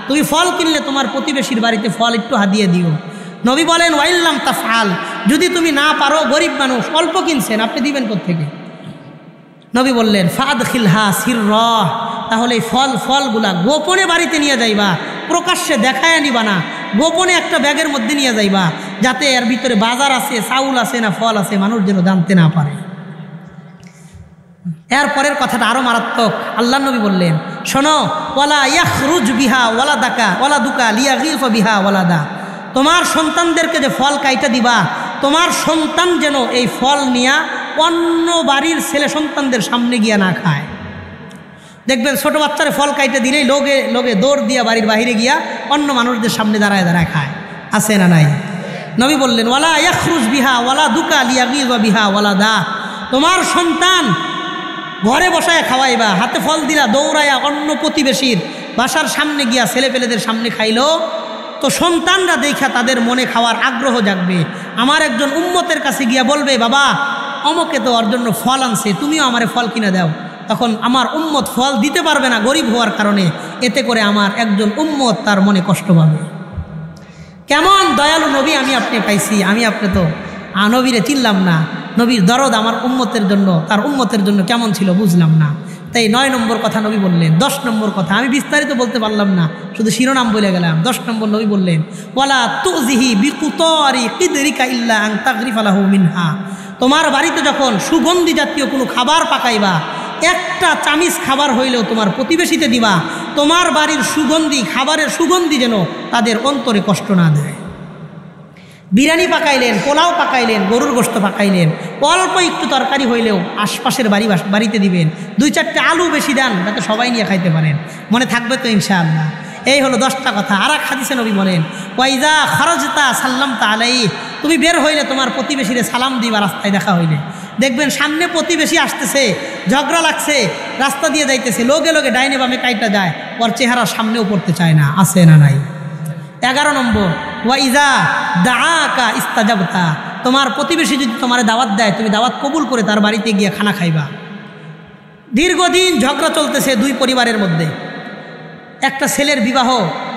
তুমি ফল কিনলে তোমার প্রতিবেশীর বাড়িতে ফল একটু হাদিয়া দিও। নবী বলেন ওয়াইল্লাম তাফআল, যদি তুমি না পারো, গরিব মানুষ অল্প কিনছেন, আপনি দিবেন কোত্থেকে? নবী বললেন ফাদখিলহা সিররা, তাহলে এই ফলগুলা গোপনে বাড়িতে নিয়ে যাইবা, প্রকাশ্যে দেখায় নিবা না, গোপনে একটা ব্যাগের মধ্যে নিয়ে যাইবা, যাতে এর ভিতরে বাজার আছে, চাউল আছে না ফল আছে, মানুষ যেন জানতে না পারে। এরপরের কথাটা আরো মারাত্মক। আল্লাহ নবী বললেন শোনো, ওয়ালা ইয়াখরুজ বিহা ওয়ালাদাকা ওয়ালাদুকা লিয়াগিফা বিহা ওয়ালাদা, তোমার সন্তানদেরকে যে ফল কাইটা দিবা, তোমার সন্তান যেন এই ফল নিয়া অন্য বাড়ির ছেলে সন্তানদের সামনে গিয়া না খায়। দেখবেন ছোট বাচ্চারে ফল কাইটা দিলেই লোকে দৌড় দিয়া বাড়ির বাহিরে গিয়া অন্য মানুষদের সামনে দাঁড়ায় দাঁড়ায় খায়। আছে না নাই? নবী বললেন ওয়ালা ইয়াখরুজ বিহা ওয়ালাদুকা লিয়াগিফা বিহা ওয়ালাদা, তোমার সন্তান ঘরে বসায় খাওয়াইবা, হাতে ফল দিলা, দৌড়াইয়া অন্য প্রতিবেশীর বাসার সামনে গিয়া ছেলেপেলেদের সামনে খাইলো, তো সন্তানরা দেখা তাদের মনে খাওয়ার আগ্রহ জাগবে। আমার একজন উম্মতের কাছে গিয়া বলবে বাবা অমকে তো ওর জন্য ফল আনছে, তুমিও আমারে ফল কিনে দাও, তখন আমার উম্মত ফল দিতে পারবে না গরিব হওয়ার কারণে, এতে করে আমার একজন উম্মত তার মনে কষ্ট পাবে। কেমন দয়ালু নবী আমি আপনি পাইছি, আমি আপনি তো নবীরে চিনলাম না, নবীর দরদ আমার উম্মতের জন্য, তার উম্মতের জন্য কেমন ছিল বুঝলাম না। তাই 9 নম্বর কথা নবী বললেন। 10 নম্বর কথা আমি বিস্তারিত বলতে পারলাম না, শুধু শিরোনাম বলে গেলাম। 10 নম্বর নবী বললেন ওয়ালা তুযিহি বিকুতারি কিদরিকা ইল্লা আন তাগরিফা লাহু মিনহা, তোমার বাড়িতে যখন সুগন্ধি জাতীয় কোনো খাবার পাকাইবা, একটা চামিচ খাবার হইলেও তোমার প্রতিবেশীতে দিবা, তোমার বাড়ির সুগন্ধি, খাবারের সুগন্ধি যেন তাদের অন্তরে কষ্ট না দেয়। বিরিয়ানি পাকাইলেন, পোলাও পাকাইলেন, গরুর গোশত পাকাইলেন, অল্প একটু তরকারি হইলেও আশপাশের বাড়িতে দিবেন, 2-4টে আলু বেশি দেন যাতে সবাই নিয়ে খাইতে পারেন, মনে থাকবে তো ইনশাআল্লাহ। এই হলো 10টা কথা। আর এক হাদিসে নবী বলেন ওয়াইজা খারাজতা সাল্লামতা আলাইহি, তুমি বের হইলে তোমার প্রতিবেশীরে সালাম দিবা, রাস্তায় দেখা হইলে দেখবেন সামনে প্রতিবেশী আসতেছে, ঝগড়া লাগছে, রাস্তা দিয়ে যাইতেছে, লোকে ডাইনে বামে কাইটা যায়, ওর চেহারা সামনেও পড়তে চায় না। আছে না নাই? 11 নম্বর ওয়াইজা দাআকা ইস্তাজাবতা, তোমার প্রতিবেশী যদি তোমার দাওয়াত দেয় তুমি দাওয়াত কবুল করে তার বাড়িতে গিয়ে খানা খাইবা। দীর্ঘদিন ঝগড়া চলতেছে 2 পরিবারের মধ্যে, একটা ছেলের বিবাহ,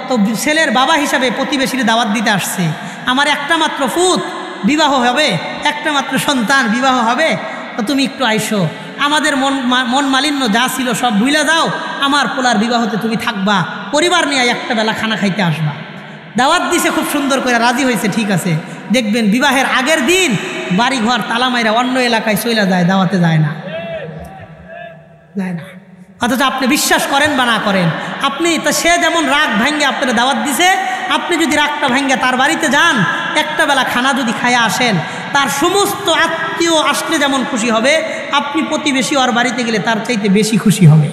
তো ছেলের বাবা হিসাবে প্রতিবেশীর দাওয়াত দিতে আসছে, আমার একটা মাত্র পুত বিবাহ হবে, একটা মাত্র সন্তান বিবাহ হবে, তো তুমি একটু আইসো। আমাদের মন মালিন্য যা ছিল সব ভুলে যাও, আমার পোলার বিবাহতে তুমি থাকবা, পরিবার নিয়ে একটা বেলা খানা খাইতে আসবা। দাওয়াত দিছে, খুব সুন্দর করে রাজি হয়েছে, ঠিক আছে। দেখবেন বিবাহের আগের দিন বাড়িঘর তালা মাইরা অন্য এলাকায় চলে যায়, দাওয়াতে যায় না। অথচ আপনি বিশ্বাস করেন বা না করেন, আপনি তো সে যেমন রাগ ভাঙ্গে আপনার দাওয়াত দিছে, আপনি যদি রাগটা ভাঙ্গে তার বাড়িতে যান, একটা বেলা খানা যদি খায়া আসেন, তার সমস্ত আত্মীয় আসলে যেমন খুশি হবে, আপনি প্রতিবেশী ওর বাড়িতে গেলে তার চাইতে বেশি খুশি হবে।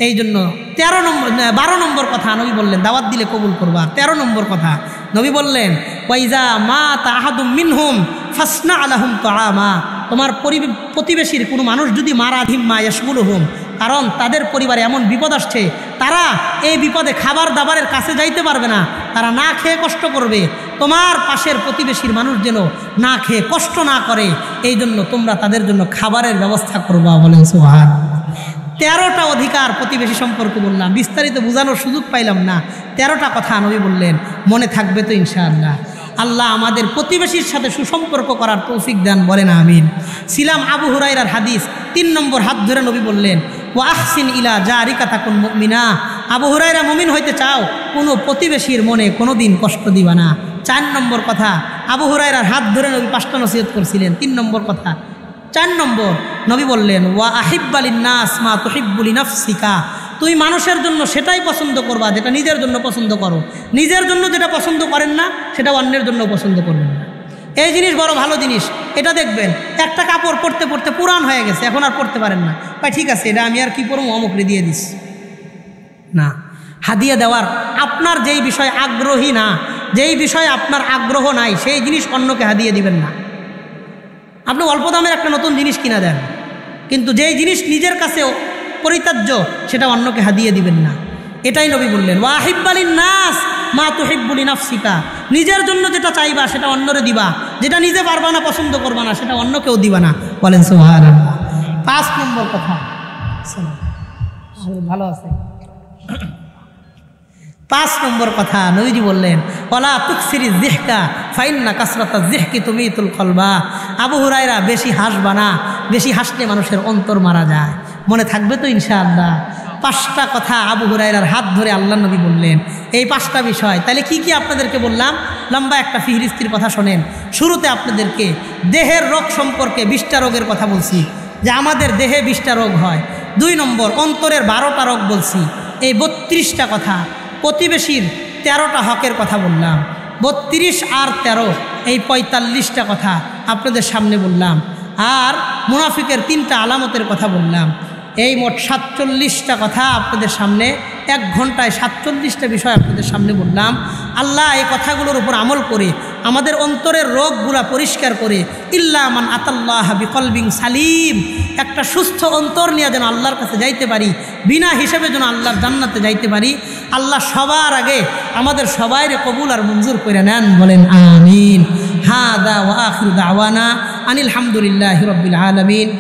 এই জন্য 12 নম্বর কথা নবী বললেন, দাওয়াত দিলে কবুল করবা। 13 নম্বর কথা নবী বললেন, ওয়াইজা মা তাহাদুম মিনহুম ফাসনা আলাহুম তাআমা, তোমার প্রতিবেশীর কোনো মানুষ যদি মারা ধিম্মা ইয়াশগুলুহুম, কারণ তাদের পরিবারে এমন বিপদ আসছে, তারা এই বিপদে খাবার দাবারের কাছে যাইতে পারবে না, তারা না খেয়ে কষ্ট করবে, তোমার পাশের প্রতিবেশীর মানুষ যেন না খেয়ে কষ্ট না করে, এই জন্য তোমরা তাদের জন্য খাবারের ব্যবস্থা করবা। বলেন সুবহানাল্লাহ। 13টা অধিকার প্রতিবেশী সম্পর্কে বললাম, বিস্তারিত বোঝানোর সুযোগ পাইলাম না। 13টা কথা নবী বললেন, মনে থাকবে তো ইনশাআল্লাহ। আল্লাহ আমাদের প্রতিবেশীর সাথে সুসম্পর্ক করার তৌফিক দান, বলেন আমিন। ছিলাম আবু হুরায়রার হাদিস, 3 নম্বর হাত ধরে নবী বললেন, ওয়া আহসিন ইলা জারিকা তাকুন মুমিনা, আবু হুরায়রা মুমিন হইতে চাও, কোনো প্রতিবেশীর মনে কোনো দিন কষ্ট দিবা না। 4 নম্বর কথা, আবু হুরায়রার হাত ধরে নবী 5টা নসিহত করছিলেন। 3 নম্বর কথা। 4 নম্বর নবী বললেন, ওয়া আহিব্বালিন নাস মা তুহিব্বু লিনাফসিকা, তুমি মানুষের জন্য সেটাই পছন্দ করবা যেটা নিজের জন্য পছন্দ করো, নিজের জন্য যেটা পছন্দ করেন না সেটা অন্যের জন্য পছন্দ করবেন না। এই জিনিস বড় ভালো জিনিস। এটা দেখবেন একটা কাপড় পরতে পরতে পুরান হয়ে গেছে, এখন আর পরতে পারেন না, ভাই ঠিক আছে এটা আমি আর কি পরবো, অমুকরে দিয়ে দিস না। হাদিয়া দেওয়ার, আপনার যেই বিষয়ে আগ্রহী না, যেই বিষয়ে আপনার আগ্রহ নাই, সেই জিনিস অন্যকে হাদিয়া দিবেন না। আপনি অল্প দামের একটা নতুন জিনিস কিনা দেন, কিন্তু যেই জিনিস নিজের কাছে পরিত্যাজ্য সেটা অন্যকে হাদিয়া দিবেন না। এটাই নবী বললেন, ওয়া আহিব্বালিন নাস মা তুহিব্বু লিনাফসিকা, নিজের জন্য যেটা চাইবা সেটা অন্যরে দিবা, যেটা নিজে পারবা না, পছন্দ করবা না, সেটা অন্যকেও দিবা না। বলেন সুবহানাল্লাহ। 5 নম্বর কথা, ভালো আছে। 5 নম্বর কথা নবীজি বললেন, ওয়ালা তুকসিরি যিহকা ফাইন্না কাসরাতাজ যিহকি তুমিতুল কলবা, আবু হুরায়রা বেশি হাসবা না, বেশি হাসলে মানুষের অন্তর মারা যায়। মনে থাকবে তো ইনশাআল্লাহ। 5টা কথা আবু হুরায়রার হাত ধরে আল্লাহ নবী বললেন। এই 5টা বিষয়, তাহলে কি কি আপনাদেরকে বললাম, লম্বা একটা ফিহরিস্তির কথা শোনেন। শুরুতে আপনাদেরকে দেহের রোগ সম্পর্কে 20টা রোগের কথা বলছি, যে আমাদের দেহে 20টা রোগ হয়। 2 নম্বর অন্তরের 12টা রোগ বলছি। এই 32টা কথা। প্রতিবেশীর 13টা হকের কথা বললাম। 32 আর 13 এই 45টা কথা আপনাদের সামনে বললাম। আর মুনাফিকের 3টা আলামতের কথা বললাম। এই মোট 47টা কথা আপনাদের সামনে, 1 ঘন্টায় 47টা বিষয় আপনাদের সামনে বললাম। আল্লাহ এই কথাগুলোর উপর আমল করে আমাদের অন্তরের রোগগুলা পরিষ্কার করে, ইল্লা মান আতাল্লাহ বিকলবিন সালিম, একটা সুস্থ অন্তর নিয়ে যেন আল্লাহর কাছে যাইতে পারি, বিনা হিসেবে যেন আল্লাহর জান্নাতে যাইতে পারি। আল্লাহ সবার আগে আমাদের সবাইরে কবুল আর মঞ্জুর করে নেন, বলেন আমিন। হাদা ওয়া আখিরু দাওয়ানা আনিল হামদুলিল্লাহি রাব্বিল আলামিন।